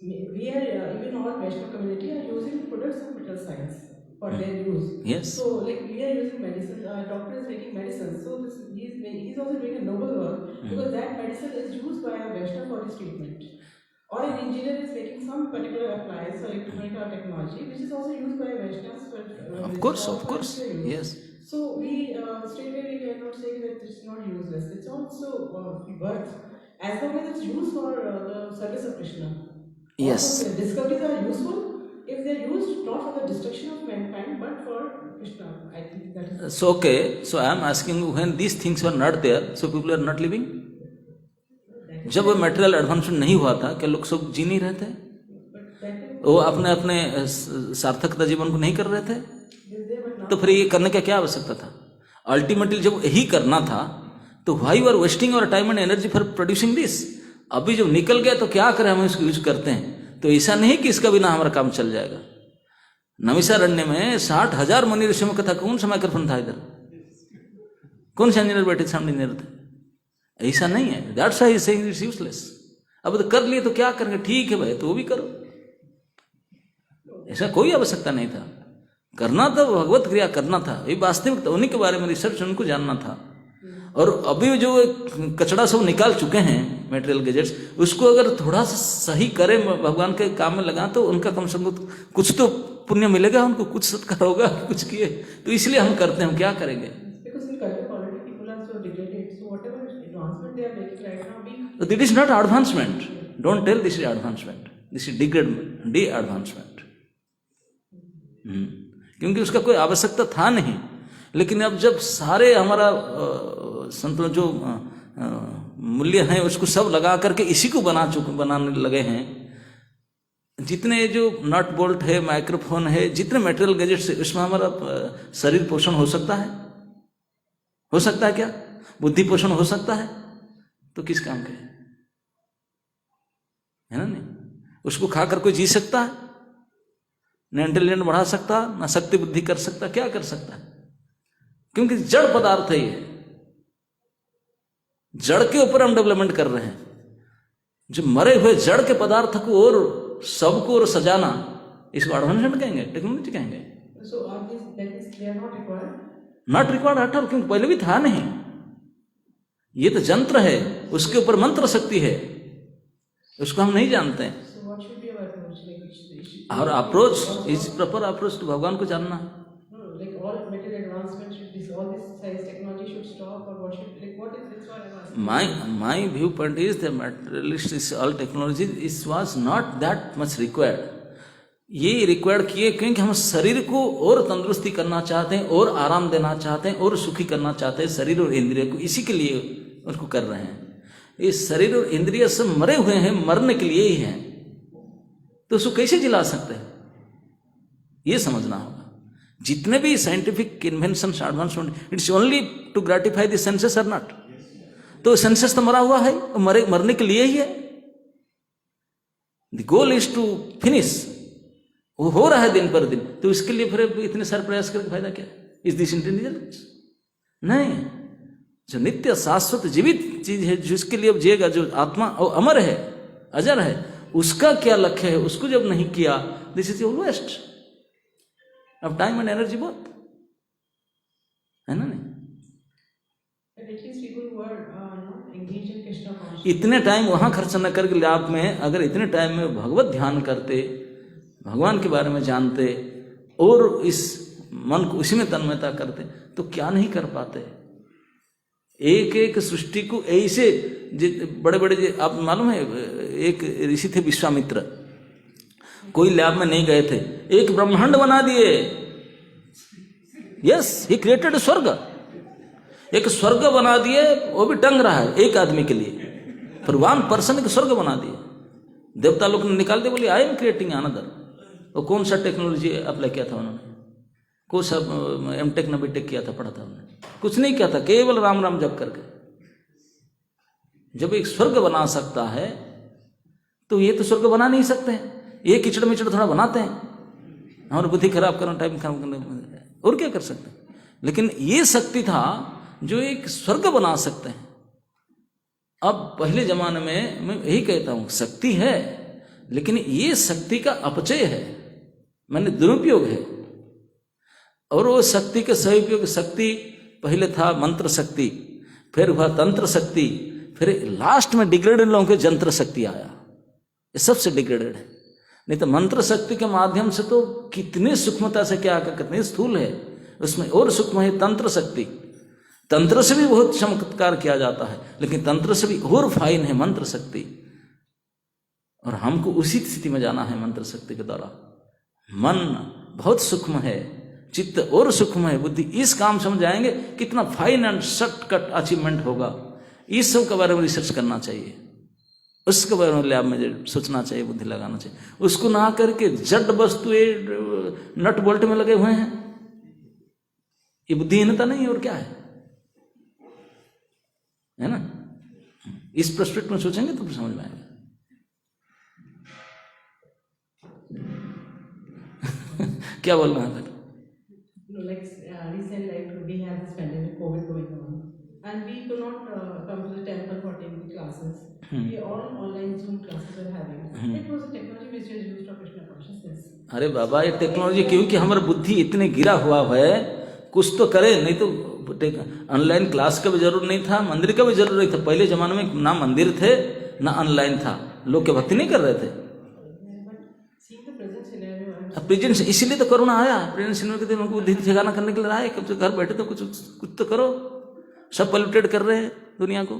We are even all Vaishnav community are using products of material science for their use. Yes. So like we are using medicine. Doctor is making medicine. So he's also doing a noble work because that medicine is used by a Vaishnav for his treatment. Or an engineer is making some particular appliance or electronic or technology which is also used by a Vaishnav for Of course. their use. Yes. So we straight away we cannot say that it's not useless. It's also worth as long as it's used for the service of Krishna. Yes. Also, discoveries are useful if they are used not for the destruction of mankind but for Krishna. I think that is. So okay. So I am asking you, when these things were not there, so people are not living. जब वो मेटेरियल एडवांसमेंट नहीं हुआ था, क्या लोग सब जी नहीं रहे थे? वो अपने अपने सार्थकता जीवन को नहीं कर रहे थे? तो फिर ये करने का क्या आवश्यकता था? अल्टीमेटली जब यही करना था तो why you are wasting your time and energy for producing this? अभी जब निकल गया तो क्या करें, हम इसको यूज करते हैं। तो ऐसा नहीं कि इसका बिना हमारा काम चल जाएगा। नमिसारण्य में 60,000 मुनि ऋषियों का था, कौन सा माइक्रोफोन था इधर? कौन सा इंजीनियर बैठे सामने इंजीनियर थे? ऐसा नहीं है। That's why he is saying it's useless. अब तो कर लिए तो क्या करेंगे, ठीक है भाई तो वो भी करो, ऐसा कोई आवश्यकता नहीं था। करना था भगवत क्रिया करना था, ये वास्तविक उन्हीं के बारे में रिसर्च उनको जानना था। और अभी जो कचड़ा सब निकाल चुके हैं मेटेरियल गैजेट्स, उसको अगर थोड़ा सा सही करें, भगवान के काम में लगा, तो उनका कम से कम कुछ तो पुण्य मिलेगा उनको, कुछ सत्कार होगा, कुछ किए। तो इसलिए हम करते हैं, हम क्या करेंगे? This is not advancement. Don't tell this is advancement. This is de-advancement. क्योंकि उसका कोई आवश्यकता था नहीं। लेकिन अब जब सारे हमारा संतुलन जो मूल्य हैं उसको सब लगा करके इसी को बनाने लगे हैं, जितने जो नट बोल्ट है, माइक्रोफोन है, जितने मटेरियल गैजेट्स है, उसमें हमारा शरीर पोषण हो सकता है? हो सकता है क्या? बुद्धि पोषण हो सकता है? तो किस काम के है ना? नहीं, उसको खाकर कोई जी सकता है? न इंटेलिजेंट बढ़ा सकता, न शक्ति बुद्धि कर सकता, क्या कर सकता है? क्योंकि जड़ पदार्थ है ये, जड़ के ऊपर हम डेवलपमेंट कर रहे हैं। जो मरे हुए जड़ के पदार्थ को और सबको और सजाना, इसको एडवांसमेंट कहेंगे, टेक्नोलॉजी कहेंगे। नॉट रिक्वायर्ड एट ऑल, क्योंकि पहले भी था नहीं। ये तो यंत्र है, उसके ऊपर मंत्र शक्ति है, उसको हम नहीं जानते हैं। और approach is proper approach to भगवान को जानना। My viewpoint is the materialist is all technology is was not that much required. ये रिक्वायर्ड किए क्योंकि हम शरीर को और तंदुरुस्ती करना चाहते हैं, और आराम देना चाहते हैं, और सुखी करना चाहते हैं शरीर और इंद्रिय को, इसी के लिए उसको कर रहे हैं। ये शरीर और इंद्रिय सब मरे हुए हैं, मरने के लिए ही हैं, तो उसको कैसे जिला सकते हैं? ये समझना होगा। जितने भी scientific invention advancement, it's only to gratify the senses और नॉट। तो सेंसेस तो मरा हुआ है, मरने के लिए ही है। The goal is to finish, वो हो रहा है दिन पर दिन, तो इसके लिए फिर इतने सारे प्रयास करके फायदा क्या? Is this intelligence? नहीं। जो नित्य शाश्वत जीवित चीज है, जिसके लिए अब जिएगा, जो आत्मा अमर है, अजर है, उसका क्या लक्ष्य है, उसको जब नहीं किया, this is all waste of time and energy both, है ना? नहीं, इतने टाइम वहां खर्च न करके लाभ में, अगर इतने टाइम में भगवत ध्यान करते, भगवान के बारे में जानते, और इस मन को उसी में तन्मयता करते, तो क्या नहीं कर पाते। एक एक सृष्टि को ऐसे बड़े बड़े, आप मालूम है, एक ऋषि थे विश्वामित्र, कोई लैब में नहीं गए थे, एक ब्रह्मांड बना दिए। यस, ही क्रिएटेड स्वर्ग, एक स्वर्ग बना दिए, वो भी टंग रहा है एक आदमी के लिए, फिर 1 पर्सन के स्वर्ग बना दिए। देवता लोग ने निकाल दिया, बोले आई एम क्रिएटिंग अनदर। और कौन सा टेक्नोलॉजी अप्लाई किया था उन्होंने? कौन सा एमटेक न बीटेक किया था, पढ़ा था उन्होंने? कुछ नहीं किया था, केवल राम राम जप करके। जब एक स्वर्ग बना सकता है, तो ये तो स्वर्ग बना नहीं सकते हैं, ये कीचड़ मिचड़ थोड़ा बनाते हैं, हमारी बुद्धि खराब करना, टाइम खराब करना, और क्या कर सकते हैं। लेकिन ये शक्ति था जो एक स्वर्ग बना सकते हैं। अब पहले जमाने में मैं यही कहता हूं शक्ति है, लेकिन ये शक्ति का अपचय है, माने दुरुपयोग है। और वो शक्ति के सही उपयोग, शक्ति पहले था मंत्र शक्ति, फिर हुआ तंत्र शक्ति, फिर लास्ट में डिग्रेडेड लोगों के जंत्र शक्ति आया। ये सबसे डिग्रेडेड है। नहीं तो मंत्र शक्ति के माध्यम से तो कितनी सूक्ष्मता से क्या कितनी स्थूल है, उसमें और सूक्ष्म है तंत्र शक्ति। तंत्र से भी बहुत चमत्कार किया जाता है, लेकिन तंत्र से भी और फाइन है मंत्र शक्ति। और हमको उसी स्थिति में जाना है मंत्र शक्ति के द्वारा। मन बहुत सूक्ष्म है, चित्त और सूक्ष्म है, बुद्धि इस काम समझ जाएंगे कितना फाइन एंड शॉर्टकट अचीवमेंट होगा। इस सब के बारे में रिसर्च करना चाहिए, उसके बारे में लैब में सोचना चाहिए, बुद्धि लगाना चाहिए। उसको ना करके जड़ वस्तु नट बोल्ट में लगे हुए हैं, ये बुद्धिहीनता नहीं है और क्या है ना। इस पर्सपेक्टिव में सोचेंगे तो फिर समझ में आएगा। क्या बोल रहे हैं फिर? No, like recent, like we have this pandemic, COVID going on, and we could not come to the temple for taking classes. We all online Zoom classes were having. It was a technology which was used for Krishna consciousness. अरे बाबा ये टेक्नोलॉजी, क्योंकि हमारा बुद्धि इतने गिरा हुआ है, कुछ तो करे। नहीं तो ऑनलाइन क्लास का भी जरूर नहीं था, मंदिर का भी जरूर नहीं था। पहले जमाने में ना मंदिर थे ना ऑनलाइन था, लोग के भक्ति नहीं कर रहे थे। प्रेजेंट, इसीलिए तो कोरोना आया। प्रेजेंट सिनेमा के दिन उनको बुद्धि ठिकाना करने के लिए आए, कब से घर बैठे तो कुछ तो करो। सब पॉल्यूटेड कर रहे हैं दुनिया को,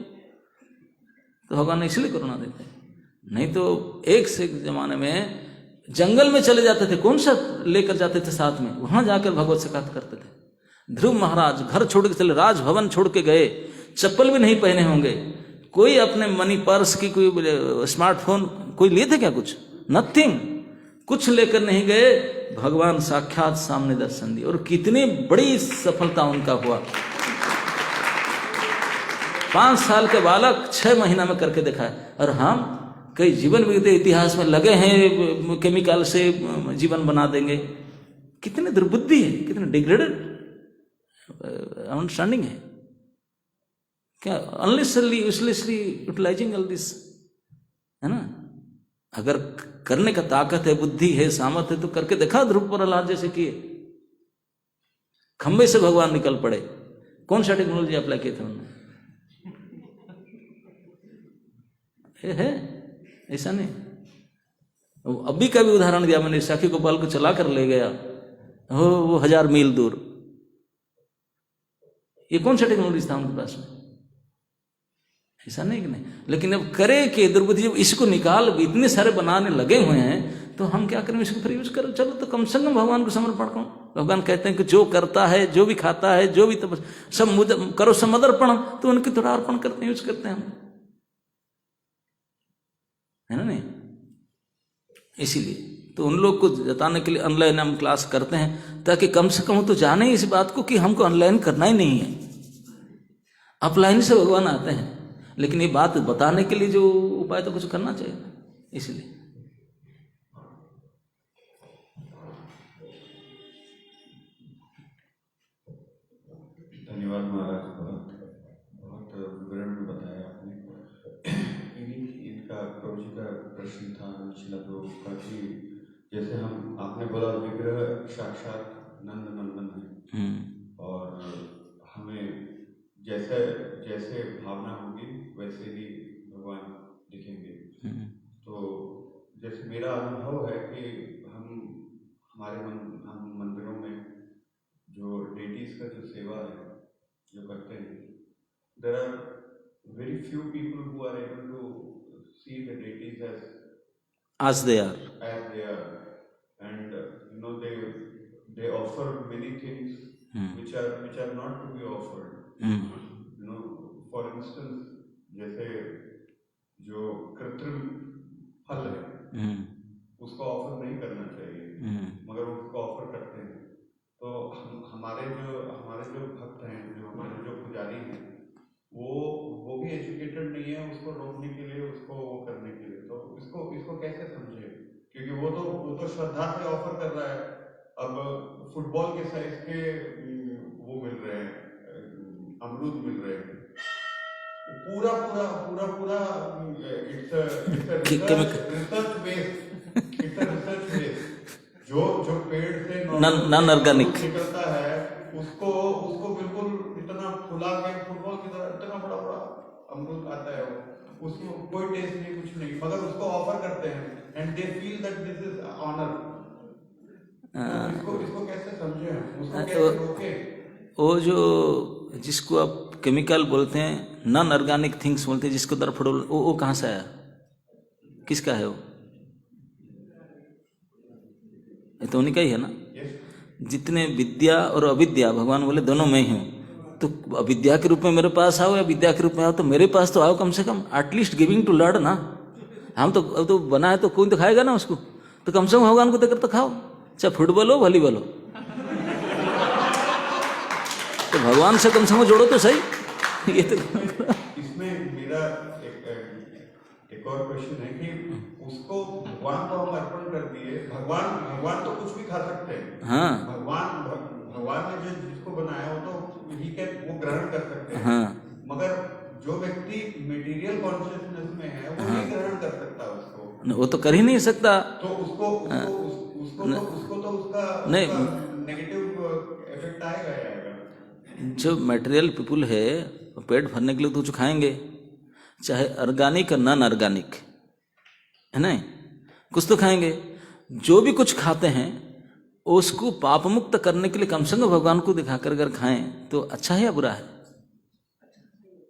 तो भगवान ने इसलिए कोरोना देते। नहीं तो एक से एक जमाने में जंगल में चले जाते थे, कौन सा लेकर जाते थे साथ में, वहां जाकर भगवत से बात करते थे। ध्रुव महाराज घर छोड़ के चले, राजभवन छोड़ के गए, चप्पल भी नहीं पहने होंगे। कोई अपने मनी पर्स की, कोई स्मार्टफोन कोई लिए थे क्या? कुछ नथिंग, कुछ लेकर नहीं गए। भगवान साक्षात सामने दर्शन दिए, और कितनी बड़ी सफलता उनका हुआ। 5 साल के बालक 6 महीना में करके दिखाए। और हम कई जीवन बीते इतिहास में लगे हैं, केमिकल से जीवन बना देंगे। कितने दुर्बुद्धि है, कितने डिग्रेडेड अंडरस्टैंडिंग है क्या? अनलेसली यूजलेसली यूटिलाइजिंग ऑल दिस, है ना। अगर करने का ताकत है, बुद्धि है, सामर्थ्य है, तो करके देखा। ध्रुव प्रहलाद जैसे किए, खंबे से भगवान निकल पड़े। कौन सा टेक्नोलॉजी अप्लाई किए थे उन्होंने? है ऐसा नहीं। अभी का भी उदाहरण दिया मैंने, साखी गोपाल को चला कर ले गया हो वो 1000 मील दूर। ये कौन सा टेक्नोलॉजी था उनके पास में? ऐसा नहीं कि नहीं। लेकिन अब करे कि दुर्बुद्धि, जब इसको निकाल इतने सारे बनाने लगे हुए हैं, तो हम क्या करें? इसको फिर यूज करो। चलो तो कम से कम भगवान को समर्पण करो। भगवान कहते हैं कि जो करता है, जो भी खाता है, जो भी सब करो समर्पण, तो उनके थोड़ा अर्पण करते हैं, यूज करते हैं हम, है ना। नहीं, इसीलिए तो उन लोग को जताने के लिए ऑनलाइन हम क्लास करते हैं, ताकि कम से कम तो जाने इस बात को कि हमको ऑनलाइन करना ही नहीं है। ऑफलाइन से भगवान आते हैं, लेकिन ये बात बताने के लिए जो उपाय तो कुछ करना चाहिए, इसलिए। धन्यवाद महाराज, बहुत विवरण में बताया आपने। इनका प्रभु जी का प्रश्न था शिला प्रभु का कि जैसे हम, आपने बोला विग्रह साक्षात नंद नंदन है, और हमें जैसे जैसे भावना होगी वैसे ही भगवान दिखेंगे। तो जैसे मेरा अनुभव है कि हम मंदिरों में जो डेटीज का जो सेवा है जो करते हैं, there are very few people who are able to see the deities as they are, and they offer many things which are not to be offered. For instance, जैसे जो कृत्रिम फल है उसको ऑफर नहीं करना चाहिए, मगर उसको ऑफर करते हैं। तो हमारे जो भक्त हैं, हमारे जो पुजारी हैं, वो भी एजुकेटेड नहीं है उसको रोकने के लिए, उसको वो करने के लिए। तो इसको कैसे समझे? क्योंकि वो तो श्रद्धा से ऑफर कर रहा है। अब फुटबॉल के साइज के वो मिल रहे हैं, अमरूद मिल रहे हैं, पूरा पूरा पूरा इट्स रिसर्च बेस्ड जो पेड़ से नॉन ऑर्गेनिक निकलता है उसको बिल्कुल इतना फुला के फुटबॉल की तरह इतना बड़ा बड़ा अमरूद आता है वो, उसको कोई टेस्ट नहीं कुछ नहीं, मगर उसको ऑफर करते हैं and they feel that this is honour. इसको कैसे समझे हम, उसको कैसे रोके? वो जो जिसको आप केमिकल बोलते हैं, नॉन ऑर्गेनिक थिंग्स बोलते हैं, जिसको तरफ वो कहाँ से आया, किसका है वो? ये तो उन्हीं का ही है ना। जितने विद्या और अविद्या, भगवान बोले दोनों मैं ही हूँ। तो अविद्या के रूप में मेरे पास आओ या विद्या के रूप में आओ, तो मेरे पास तो आओ कम से कम, एटलीस्ट गिविंग टू लर्न ना। हम तो बना है तो कोई तो खाएगा ना उसको, तो कम से कम भगवान को देकर तो खाओ, चाहे फुटबॉल हो वॉलीबॉल हो, तो भगवान से कम से कम जोड़ो तो सही। ये तो इसमें मेरा एक और क्वेश्चन है कि उसको भगवान को हम अर्पण कर दिए, भगवान तो कुछ भी खा सकते हैं। हाँ, भगवान ने जो जिसको बनाया वो तो वो ग्रहण कर सकते हैं। हाँ, मगर जो व्यक्ति मटेरियल कॉन्शियसनेस में है वो नहीं ग्रहण कर सकता उसको, वो तो कर ही नहीं सकता। तो उसको तो उसका नेगेटिव इफेक्ट आएगा ही आएगा। जो मटेरियल पीपुल है पेट भरने के लिए तो कुछ खाएंगे, चाहे ऑर्गेनिक और नॉन ऑर्गेनिक है ना, कुछ तो खाएंगे। जो भी कुछ खाते हैं उसको पाप मुक्त करने के लिए कम से कम भगवान को दिखाकर अगर खाएं तो अच्छा है या बुरा है?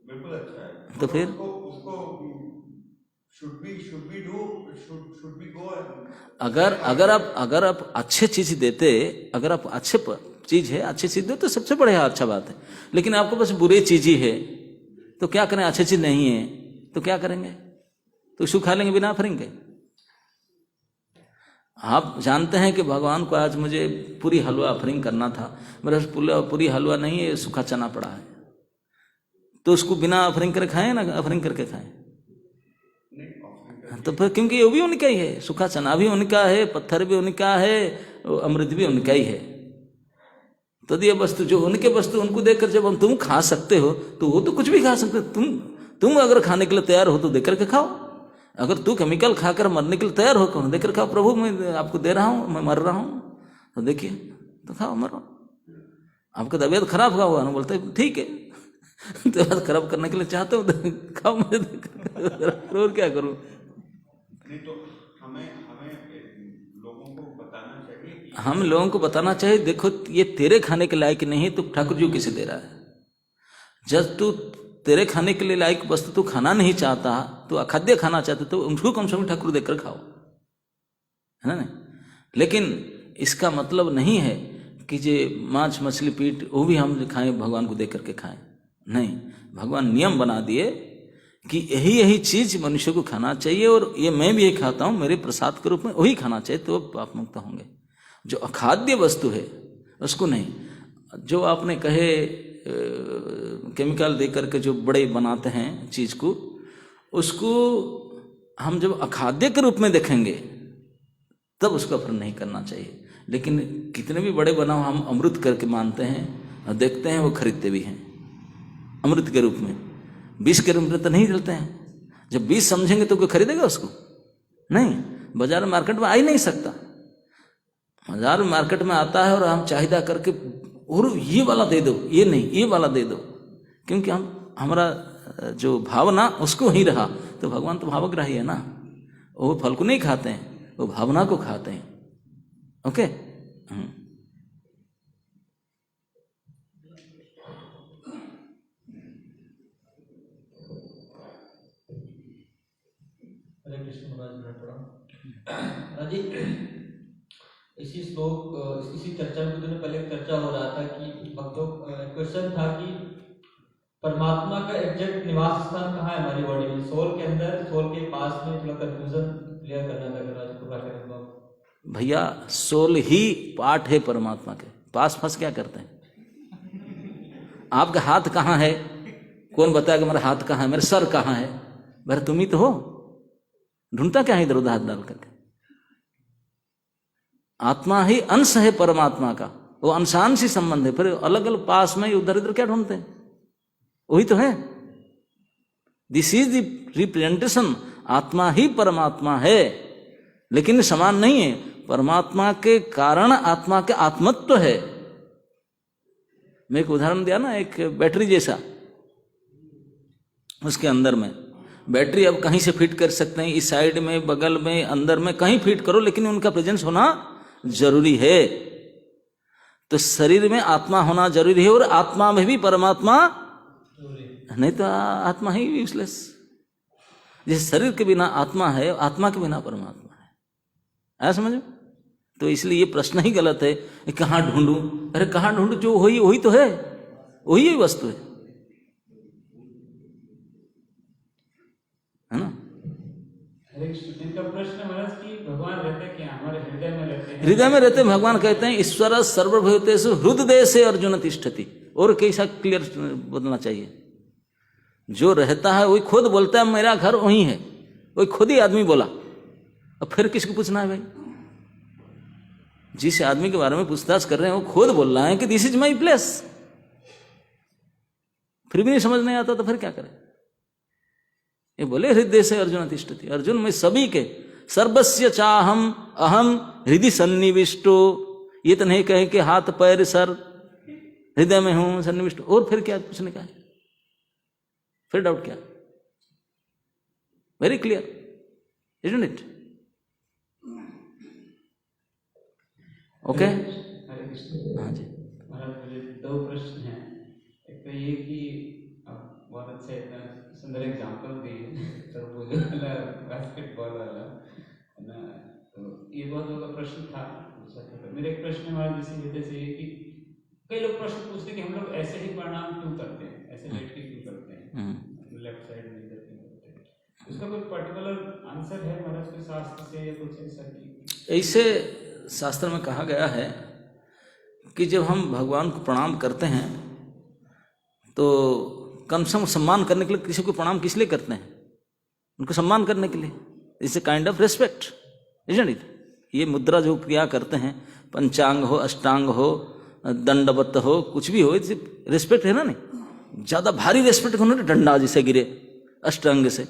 बिल्कुल अच्छा है। तो फिर उसको should we go अगर आप अच्छे चीज देते, अगर आप अच्छे चीज है अच्छी चीज दो तो सबसे बढ़िया अच्छा बात है। लेकिन आपको बस बुरी चीज ही है तो क्या करें, अच्छी चीज नहीं है तो क्या करेंगे, तो इसको खा लेंगे बिना ऑफरिंग के। आप जानते हैं कि भगवान को आज मुझे पूरी हलवा ऑफरिंग करना था, मेरे पास पूरी हलवा नहीं है, सूखा चना पड़ा है, तो उसको बिना ऑफरिंग करे खाएं ना ऑफरिंग करके खाएं? तो फिर क्योंकि वो भी उनका ही है, सूखा चना भी उनका है, पत्थर भी उनका है, अमृत भी उनका ही है। तो ये वस्तु जो उनके वस्तु उनको देखकर जब हम तुम खा सकते हो तो वो तो कुछ भी खा सकते हो। तुम अगर खाने के लिए तैयार हो तो देकर के खाओ। अगर तू केमिकल खाकर मरने के लिए तैयार हो तो देकर खाओ, प्रभु मैं आपको दे रहा हूँ, मैं मर रहा हूँ तो देखिए, तो खाओ मरो। आपका तबीयत खराब हुआ ना, बोलते ठीक है तबीयत खराब करने के लिए चाहते हो तो खाओ, मैं और क्या करूँ। तो हमें लोगों को बताना चाहिए, हम लोगों को बताना चाहिए देखो ये तेरे खाने के लायक नहीं है, तो ठाकुर जी किसे दे रहा है? जब तू तेरे खाने के लिए लायक वस्तु तू खाना नहीं चाहता, तो अखाद्य खाना चाहते तो उसको कम से कम ठाकुर देकर खाओ, है ना। लेकिन इसका मतलब नहीं है कि जे मांस मछली पीट वो भी हम खाएं भगवान को देकर के खाएं, नहीं। भगवान नियम बना दिए कि यही चीज मनुष्य को खाना चाहिए, और ये मैं भी यही खाता हूं मेरे प्रसाद के रूप में, वही खाना चाहिए तो पाप मुक्त होंगे। जो अखाद्य वस्तु है उसको नहीं। जो आपने कहे केमिकल देकर के जो बड़े बनाते हैं चीज को, उसको हम जब अखाद्य के रूप में देखेंगे तब उसका फर्क नहीं करना चाहिए। लेकिन कितने भी बड़े बनाओ हम अमृत करके मानते हैं और देखते हैं वो खरीदते भी हैं अमृत के रूप में, विष के रूप में तो नहीं चलते हैं। जब विष समझेंगे तो कोई खरीदेगा उसको? नहीं। बाजार मार्केट में आ ही नहीं सकता। बाजार मार्केट में आता है और हम चाहिदा करके और ये वाला दे दो, ये नहीं ये वाला दे दो, क्योंकि हमारा जो भावना उसको ही रहा। तो भगवान तो भावग्राही है ना, वो फल को नहीं खाते हैं, वो भावना को खाते हैं। ओके। हरे कृष्ण महाराज जी, इसी श्लोक इसी चर्चा में कुछ दिन पहले चर्चा हो रहा था कि भक्तों क्वेश्चन था कि परमात्मा का एग्जैक्ट निवास स्थान कहाँ है हमारी बॉडी में, सोल के अंदर, सोल के पास में? थोड़ा कंफ्यूजन क्लियर करना था राज कृपा करें। भैया सोल ही पार्ट है परमात्मा के, पास फंस क्या करते हैं? आपका हाथ कहाँ है? कौन बताएगा मेरा हाथ कहाँ है, मेरा सर कहाँ है? भाई तुम ही तो हो, ढूंढता क्या है इधर उधर हाथ डाल करके? आत्मा ही अंश है परमात्मा का, वो अंशांश ही संबंध है। फिर अलग अलग पास में उधर इधर क्या ढूंढते हैं? वही तो है। This is the representation. आत्मा ही परमात्मा है, लेकिन समान नहीं है। परमात्मा के कारण आत्मा के आत्मत्व है। मैं एक उदाहरण दिया ना, एक बैटरी जैसा, उसके अंदर में बैटरी अब कहीं से फिट कर सकते हैं, इस साइड में, बगल में, अंदर में, कहीं फिट करो, लेकिन उनका प्रेजेंस होना जरूरी है। तो शरीर में आत्मा होना जरूरी है, और आत्मा में भी परमात्मा, नहीं तो आत्मा ही यूजलेस। जैसे शरीर के बिना आत्मा है, आत्मा के बिना परमात्मा है। आया समझो? तो इसलिए ये प्रश्न ही गलत है, कहाँ ढूंढूं? अरे कहाँ ढूंढूं? जो वही तो है, वही वस्तु है ना? इनका प्रश्न महाराज कि भगवान रहते क्या? हमारे हृदय में रहते हैं। हृदय में रहते भगवान कहते हैं ईश्वर सर्वभूतेषु हृदय से अर्जुन तिष्ठति। और कैसा क्लियर बोलना चाहिए? जो रहता है वही खुद बोलता है मेरा घर वही है, वही खुद ही आदमी बोला। अब फिर किसको पूछना है भाई? जिस आदमी के बारे में पूछताछ कर रहे हैं वो खुद बोल रहा है कि दिस इज माई प्लेस, फिर भी नहीं समझ नहीं आता तो फिर क्या करें? ये बोले हृदय से अर्जुन तिष्ठति, अर्जुन में सभी के, सर्वस्य चाहम अहम हृदय सन्निविष्टो। ये तो नहीं कहे कि हाथ पैर सर हृदय में हूं सन्निविष्ट, और फिर क्या पूछने का है? फिर डाउट क्या? Very clear, isn't it? Okay, हाँ जी। महाराज मुझे दो प्रश्न हैं। एक तो ये कि आप बहुत अच्छा इतना सुंदर एग्जाम्पल दिए, तरबूज वाला, बास्केटबॉल वाला, है ना? तो ये बहुत बड़ा प्रश्न था। मेरा एक प्रश्न है महाराज इसी वजह से कि कई लोग प्रश्न पूछते हैं कि हम लोग ऐसे ही प्रणाम क्यों करते हैं, ऐसे लेट के क्यों करते हैं, लेफ्ट साइड में इधर क्यों करते हैं? उसका कोई पर्टिकुलर आंसर है महाराज के शास्त्र से या कुछ ऐसा? कि ऐसे शास्त्र में कहा गया है कि जब हम भगवान को प्रणाम करते हैं तो कम से कम सम्मान करने के लिए किसी को प्रणाम किस लिए करते हैं? उनको सम्मान करने के लिए। It's a kind of respect, isn't it? ये मुद्रा जो क्रिया करते हैं, पंचांग हो, अष्टांग हो, दंडवत हो, कुछ भी हो, रेस्पेक्ट है ना? नहीं ज्यादा भारी रेस्पेक्ट को ना डंडा जिसे गिरे अष्टांग से,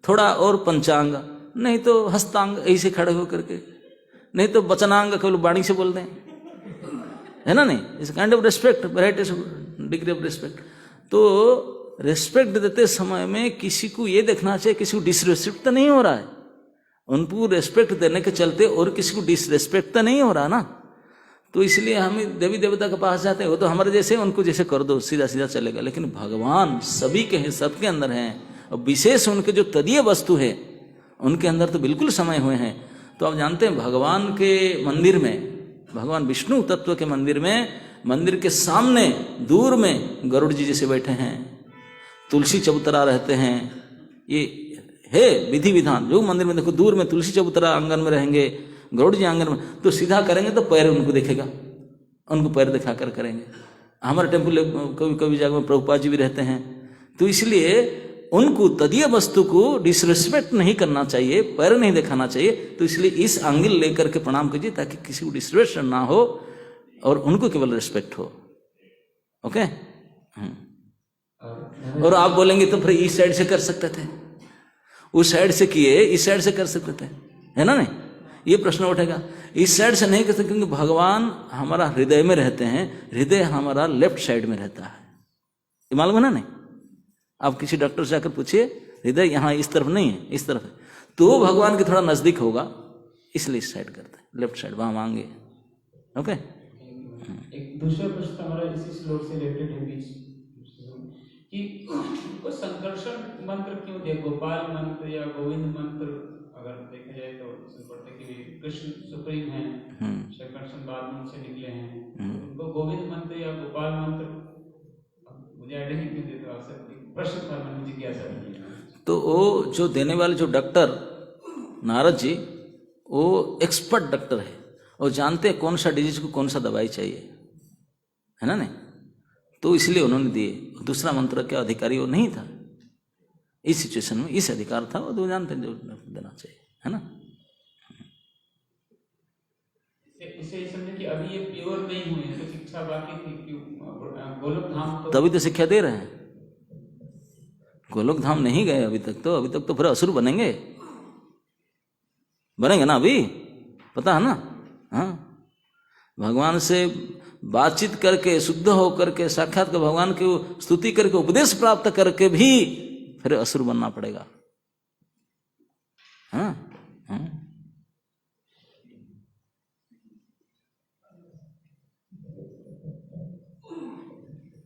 थोड़ा और पंचांग, नहीं तो हस्तांग ऐसे खड़े हो करके, नहीं तो वचनांग केवल वाणी से बोल दें, है ना? नहीं, इस kind of respect, varieties degree of respect. तो रेस्पेक्ट देते समय में किसी को ये देखना चाहिए किसी को डिसरेस्पेक्ट तो नहीं हो रहा है, उनको रेस्पेक्ट देने के चलते और किसी को डिसरेस्पेक्ट तो नहीं हो रहा ना। तो इसलिए हम देवी देवता के पास जाते हैं, वो तो हमारे जैसे, उनको जैसे कर दो सीधा सीधा चलेगा। लेकिन भगवान सभी के हैं, सबके अंदर हैं, और विशेष उनके जो तदीय वस्तु है उनके अंदर तो बिल्कुल समय हुए हैं। तो आप जानते हैं भगवान के मंदिर में, भगवान विष्णु तत्व के मंदिर में, मंदिर के सामने दूर में गरुड़ जी जैसे बैठे हैं, तुलसी चबूतरा रहते हैं। ये है विधि विधान। जो मंदिर में देखो दूर में तुलसी चबूतरा आंगन में रहेंगे, गरुड़ जी आंगन में, तो सीधा करेंगे तो पैर उनको दिखेगा, उनको पैर दिखा कर करेंगे। हमारे टेम्पल कभी कभी जगह में प्रभुपाद जी भी रहते हैं। तो इसलिए उनको तदीय वस्तु को डिसरेस्पेक्ट नहीं करना चाहिए, पैर नहीं दिखाना चाहिए। तो इसलिए इस एंगल लेकर के प्रणाम कीजिए ताकि किसी को डिसरेस्पेक्ट ना हो और उनको केवल रिस्पेक्ट हो। ओके? और आप बोलेंगे तो फिर इस साइड से कर सकते थे, उस साइड से किए, इस साइड से कर सकते थे, है ना? नहीं, ये प्रश्न उठेगा। इस साइड से नहीं कर सकते क्योंकि भगवान हमारा हृदय में रहते हैं, हृदय हमारा लेफ्ट साइड में रहता है। ये मालूम है ना? नहीं, आप किसी डॉक्टर से जाकर पूछिए, हृदय यहाँ इस तरफ नहीं है, इस तरफ है, तो भगवान के थोड़ा नजदीक होगा, इसलिए इस साइड करते हैं, लेफ्ट साइड वहां मांगे। ओके? एक दूसरा प्रश्न हमारा इसी श्लोक से रिलेटेड है बीच कि को संकर्षण मंत्र क्यों दिया? गोपाल मंत्र या गोविंद मंत्र अगर देखा जाए तो पढ़ते कि कृष्ण सुप्रीम है, संकर्षण बाद में उनसे निकले हैं, उनको गोविंद मंत्र या गोपाल मंत्र मुझे आइडिया नहीं क्यों देते? आपसे प्रश्न था, मैंने जिज्ञासा। तो वो जो देने वाले जो डॉक्टर नारद जी, वो एक्सपर्ट डॉक्टर है और जानते हैं कौन सा डिजीज को कौन सा दवाई चाहिए, है ना? नहीं, तो इसलिए उन्होंने दिए। दूसरा मंत्र के अधिकारी वो नहीं था इस सिचुएशन में, इस अधिकार था, वो जानते हैं जो देना चाहिए, है ना? इसे समझे कि अभी ये प्योर नहीं हुए, तो शिक्षा बाकी थी, क्यों गोलोक धाम तो तभी तो शिक्षा दे रहे हैं, गोलोक धाम नहीं गए अभी तक तो फिर असुर बनेंगे ना अभी, पता है ना। हाँ, भगवान से बातचीत करके शुद्ध होकर के साक्षात के भगवान की स्तुति करके उपदेश प्राप्त करके भी फिर असुर बनना पड़ेगा। हाँ, हाँ।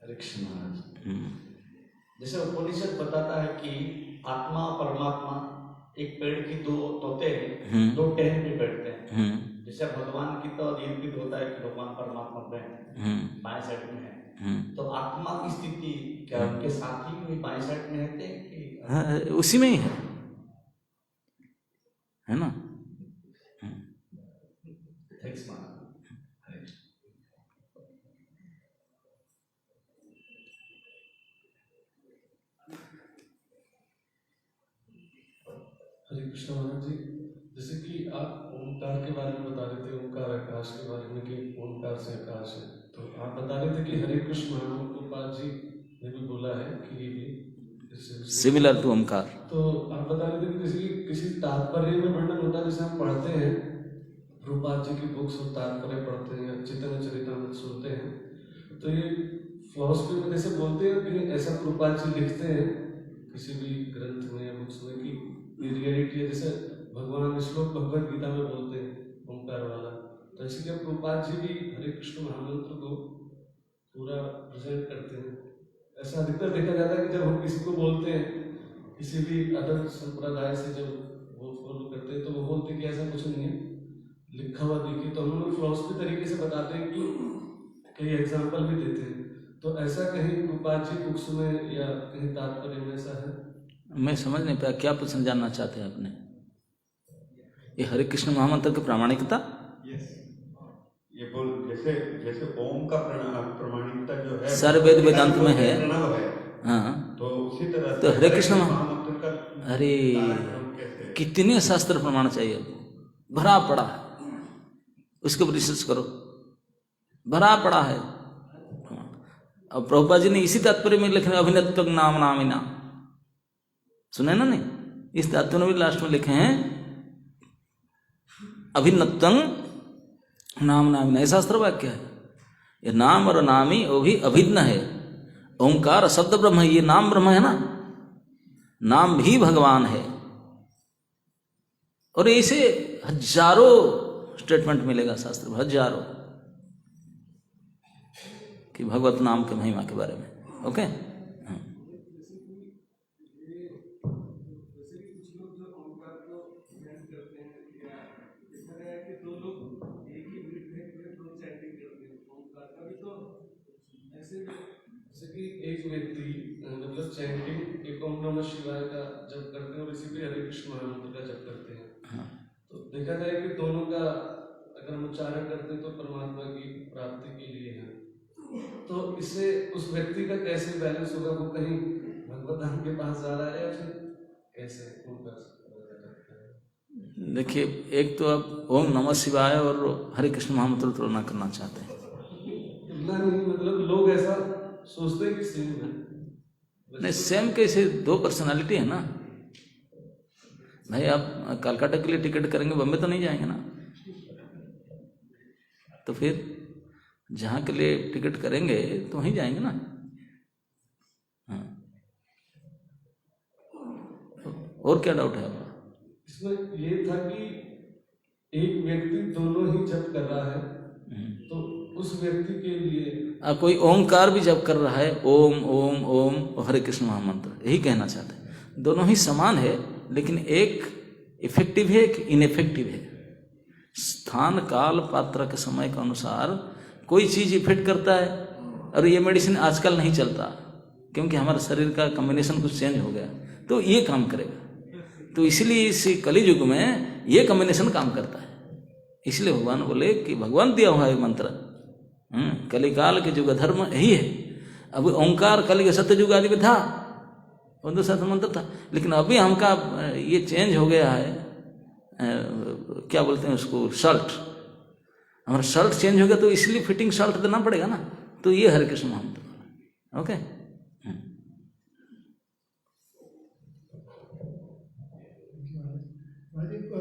हरे कृष्ण महाराज। जैसे उपनिषद बताता है कि आत्मा परमात्मा एक पेड़ की दो तोते हैं, दो टहनी पे बैठते हैं। जैसे भगवान की तो निरूपित होता है कि भगवान परमात्मा में बाएं साइड में है, तो आत्मा की स्थिति क्या उनके साथी भी बाएं साइड में रहते हैं कि? हाँ, उसी में ही है ना। थैंक्स महाराज। हरे कृष्ण महाराज जी, जैसे कि आप ओंकार के बारे में बता रहे थे, ओंकार आकाश के बारे में कि ओंकार से आकाश है, तो आप बता रहे थे कि हरे कृष्ण महाप्रभुपाद जी ने भी बोला है कि ये भी सिमिलर टू ओंकार। तो आप बता रहे थे कि किसी तात्पर्य में वर्णन होता है, जैसे हम पढ़ते हैं प्रभुपाद जी की बुक्स और तात्पर्य पढ़ते हैं, चैतन्य चरितामृत सुनते हैं, तो ये फिलॉसफी में जैसे बोलते हैं कि ऐसा प्रभुपाद जी लिखते हैं किसी भी ग्रंथ में या बुक्स में कि ये रियलिटी है, जैसे भगवान श्लोक भगवत गीता में बोलते हैं ओंकार वाला, तो ऐसे क्या प्रभुपाद जी भी हरे कृष्ण महामंत्र को पूरा प्रेजेंट करते हैं? ऐसा अधिकतर देखा जाता है कि जब हम किसी को बोलते हैं, किसी भी अदर संप्रदाय से जब वो फॉलो करते हैं, तो वो बोलते हैं कि ऐसा कुछ नहीं है, लिखा हुआ देखिए, तो हम लोग फिलॉसफी तरीके से बताते हैं कि कई एग्जाम्पल भी देते हैं, तो ऐसा कहीं प्रभुपाद जी बुक्स में या कहीं तात्पर्य में ऐसा है? मैं समझ नहीं पाया, क्या प्रश्न जानना चाहते हैं आपने? ये हरे कृष्ण महामंत्र की प्रामाणिकता? ये बोल जैसे जैसे ओम का प्रामाणिकता जो है सारे वेद वेदांत में है। प्रणव है। हाँ, तो उसी तरह तो हरे कृष्ण महामंत्र का अरे कैसे? कितने शास्त्र प्रमाण चाहिए आपको? भरा पड़ा है, उसके ऊपर रिसर्च करो, भरा पड़ा है। अब प्रभुपाद जी ने इसी तात्पर्य में लिखे अभिनत्व नाम नामिना, सुने ना? नहीं, इस तात्पर्य में भी लास्ट में लिखे हैं अभिनत्वं नाम नामिना, ऐसा शास्त्र वाक्य है। ये नाम और नामी वो भी अभिन्न है। ओंकार शब्द ब्रह्म है, ये नाम ब्रह्म है ना, नाम भी भगवान है। और ऐसे हजारों स्टेटमेंट मिलेगा शास्त्र में, हजारों, कि भगवत नाम के महिमा के बारे में। ओके, एक व्यक्ति मतलब चैंटिंग एक ओम नमः शिवाय का जब करते हैं और इसी पे हरे कृष्ण महामंत्र का जप करते हैं, तो देखा जाए कि दोनों का अगर हम उच्चारण करते हैं तो परमात्मा की प्राप्ति के लिए है, तो इससे उस व्यक्ति का कैसे बैलेंस होगा? वो कहीं भगवत धाम के पास जा रहा है या फिर कैसे उनका? देखिए, एक तो आप ओम नमः शिवाय और हरे कृष्ण महामंत्र तुलना करना चाहते हैं। नहीं, मतलब लोग ऐसा सोचते हैं कि सेम है। नहीं, सेम कैसे? दो पर्सनालिटी है ना भाई। आप कलकत्ता के लिए टिकट करेंगे, बम्बे तो नहीं जाएंगे ना, तो फिर जहाँ के लिए टिकट करेंगे तो वहीं जाएंगे ना। हाँ, और क्या डाउट है आपका? इसमें ये था कि एक व्यक्ति दोनों ही जप कर रहा है, तो उस व्यक्ति के लिए कोई ओंकार भी जप कर रहा है, ओम ओम ओम और हरे कृष्ण महामंत्र, यही कहना चाहते हैं। दोनों ही समान है, लेकिन एक इफेक्टिव है, एक इनइफेक्टिव है। स्थान काल पात्र के समय के अनुसार कोई चीज इफेक्ट करता है, और ये मेडिसिन आजकल नहीं चलता क्योंकि हमारे शरीर का कॉम्बिनेशन कुछ चेंज हो गया, तो ये काम करेगा। तो इसलिए इस कलयुग में ये कॉम्बिनेशन काम करता है। इसलिए भगवान बोले कि भगवान दिया हुआ है मंत्र, कलिकाल के युग धर्म यही है। अब ओंकार कलि के सत्य युग आदि में था, वो सत्य मंत्र था, लेकिन अभी हमका ये चेंज हो गया है, क्या बोलते हैं उसको, शर्ट, हमारा शर्ट चेंज हो गया, तो इसलिए फिटिंग शर्ट देना पड़ेगा ना। तो ये हरे कृष्ण महामंत्र। ओके,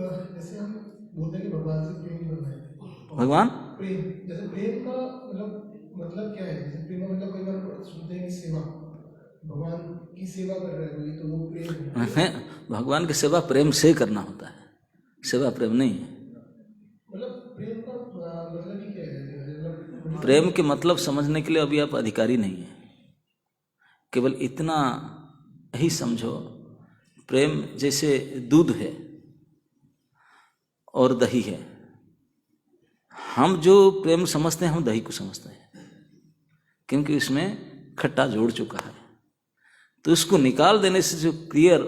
जैसे हम बोलते हैं कि भगवान से प्रेम करना है, भगवान प्रेम, जैसे प्रेम का मतलब क्या है? जैसे प्रेम का मतलब कई बार सुनते हैं कि सेवा, भगवान की सेवा कर रहे हैं कोई, तो वो प्रेम है। भगवान की सेवा प्रेम से करना होता है, सेवा प्रेम नहीं है। मतलब प्रेम का मतलब ही क्या है? मतलब प्रेम के मतलब समझने के लिए अभी आप अधिकारी नहीं है। केवल इतना ही समझो, प्रेम जैसे दूध है और दही है। हम जो प्रेम समझते हैं हम दही को समझते हैं, क्योंकि उसमें खट्टा जोड़ चुका है। तो उसको निकाल देने से जो क्लियर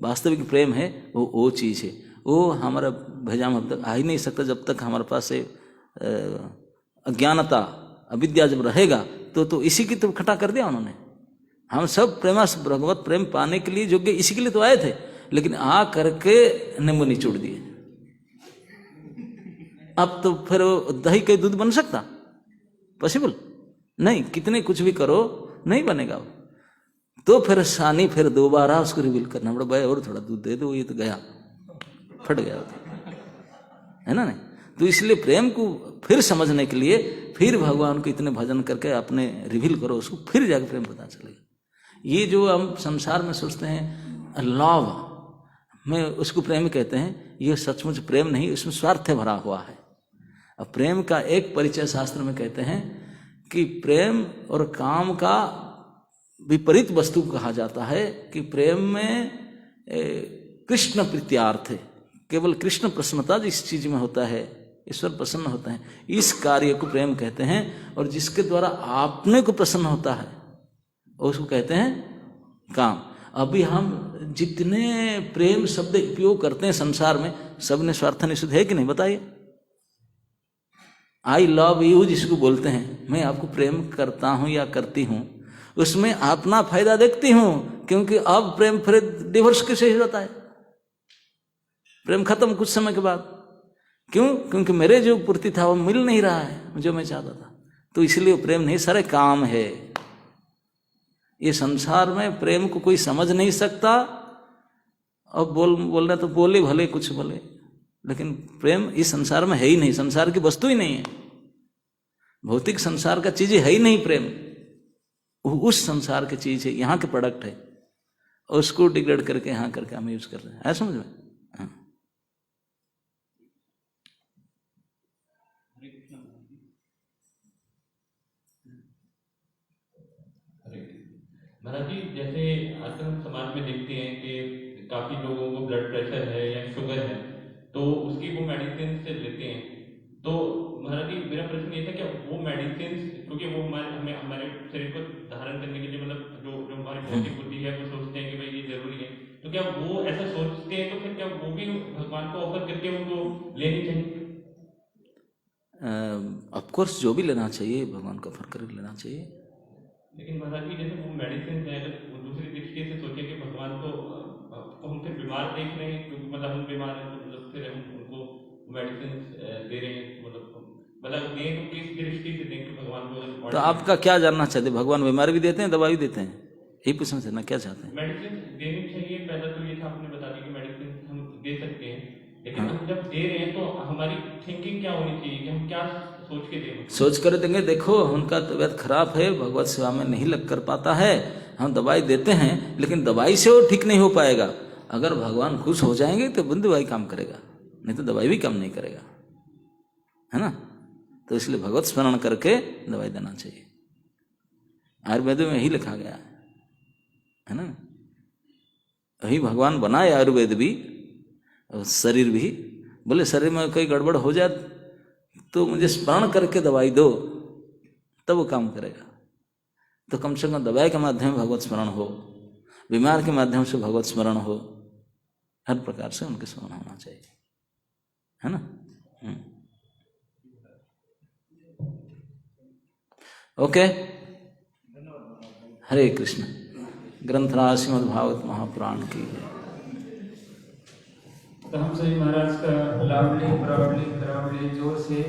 वास्तविक प्रेम है वो चीज़ है। वो हमारा भेजा में अब तक आ ही नहीं सकता जब तक हमारे पास से अज्ञानता अविद्या जब रहेगा। तो इसी की तो खट्टा कर दिया उन्होंने। हम सब भगवत प्रेम पाने के लिए योग्य इसी के लिए तो आए थे, लेकिन आ करके नींबू निचोड़ दिए। अब तो फिर दही के दूध बन सकता? पॉसिबल नहीं, कितने कुछ भी करो नहीं बनेगा। तो फिर सानी फिर दोबारा उसको रिवील करना पड़ा, भाई और थोड़ा दूध दे दो, ये तो गया, फट गया है ना। नहीं तो इसलिए प्रेम को फिर समझने के लिए फिर भगवान को इतने भजन करके अपने रिवील करो उसको, फिर जाकर प्रेम पता चलेगा। ये जो हम संसार में सोचते हैं लव में उसको प्रेम कहते हैं, ये सचमुच प्रेम नहीं, इसमें स्वार्थ भरा हुआ है। अब प्रेम का एक परिचय शास्त्र में कहते हैं कि प्रेम और काम का विपरीत वस्तु कहा जाता है कि प्रेम में कृष्ण प्रीत्यार्थ है, केवल कृष्ण प्रसन्नता जिस चीज में होता है, ईश्वर प्रसन्न होता है, इस कार्य को प्रेम कहते हैं। और जिसके द्वारा आपने को प्रसन्न होता है उसको कहते हैं काम। अभी हम जितने प्रेम शब्द उपयोग करते हैं संसार में, सब ने स्वार्थ निषेध है कि नहीं बताइए? आई लव यू जिसको बोलते हैं, मैं आपको प्रेम करता हूं या करती हूं, उसमें अपना फायदा देखती हूं, क्योंकि अब प्रेम फिर डिवोर्स कैसे हो जाता है, प्रेम खत्म कुछ समय के बाद। क्यों? क्योंकि मेरे जो पूर्ति था वो मिल नहीं रहा है जो मैं चाहता था, तो इसलिए प्रेम नहीं, सारे काम है। ये संसार में प्रेम को कोई समझ नहीं सकता। अब बोलना तो बोले भले कुछ बोले, लेकिन प्रेम इस संसार में है ही नहीं, संसार की वस्तु ही नहीं है, भौतिक संसार का चीज है ही नहीं प्रेम। उस संसार की चीज है, यहाँ के प्रोडक्ट है, उसको डिग्रेड करके यहाँ करके हम यूज कर रहे हैं। है समझ में? हाँ। महाराज जी, जैसे आजकल हम समाज में देखते हैं कि काफी लोगों को ब्लड प्रेशर है या शुगर है, तो उसकी वो मेडिसिन से लेते हैं। तो महाराज जी मेरा प्रश्न ये था कि वो मेडिसिन, क्योंकि वो हमारे शरीर को धारण करने के लिए, मतलब जो हमारी भौतिक बुद्धि है वो सोचते हैं कि भाई ये जरूरी है, तो क्या वो ऐसा सोचते हैं तो फिर क्या वो भी भगवान को ऑफर करके उनको लेनी चाहिए? ऑफकोर्स जो भी लेना चाहिए भगवान को ऑफर करके लेना चाहिए। लेकिन महाराज जी जैसे वो मेडिसिन है, अगर दूसरी दृष्टि से सोचे कि भगवान को हम फिर बीमार देख रहे हैं, क्योंकि मतलब हम बीमार हैं, तो मतलब फिर हम उनको मेडिसिन दे रहे हैं, मतलब दें तो किस दृष्टि से दें कि भगवान को। तो आपका क्या जानना चाहते हैं? भगवान बीमार भी देते हैं, दवाई भी देते हैं, यही पूछना चाहना क्या चाहते हैं? मेडिसिन देनी चाहिए, पहला तो ये था आपने बता दी कि मेडिसिन हम दे सकते हैं, लेकिन हम जब दे रहे हैं तो हमारी थिंकिंग क्या होनी चाहिए कि हम क्या सोच के दें? सोच कर देंगे, देखो उनका तबीयत खराब है, भगवत सेवा में नहीं लग कर पाता है, हम दवाई देते हैं, लेकिन दवाई से वो ठीक नहीं हो पाएगा। अगर भगवान खुश हो जाएंगे तो दवाई काम करेगा, नहीं तो दवाई भी काम नहीं करेगा, है ना। तो इसलिए भगवत स्मरण करके दवाई देना चाहिए। आयुर्वेद में यही लिखा गया है ना, यही भगवान बनाए आयुर्वेद भी और शरीर भी। बोले शरीर में कोई गड़बड़ हो जाए तो मुझे स्मरण करके दवाई दो, तब वो काम करेगा। तो कम से कम दवाई के माध्यम भगवत स्मरण हो, बीमार के माध्यम से भगवत स्मरण हो, हर प्रकार से उनके स्मरण होना चाहिए, है ना। ओके, हरे कृष्ण। ग्रंथराज श्रीमद् भागवत महापुराण की है। तो हम सभी महाराज का लावली, प्रावली, करावली जोर से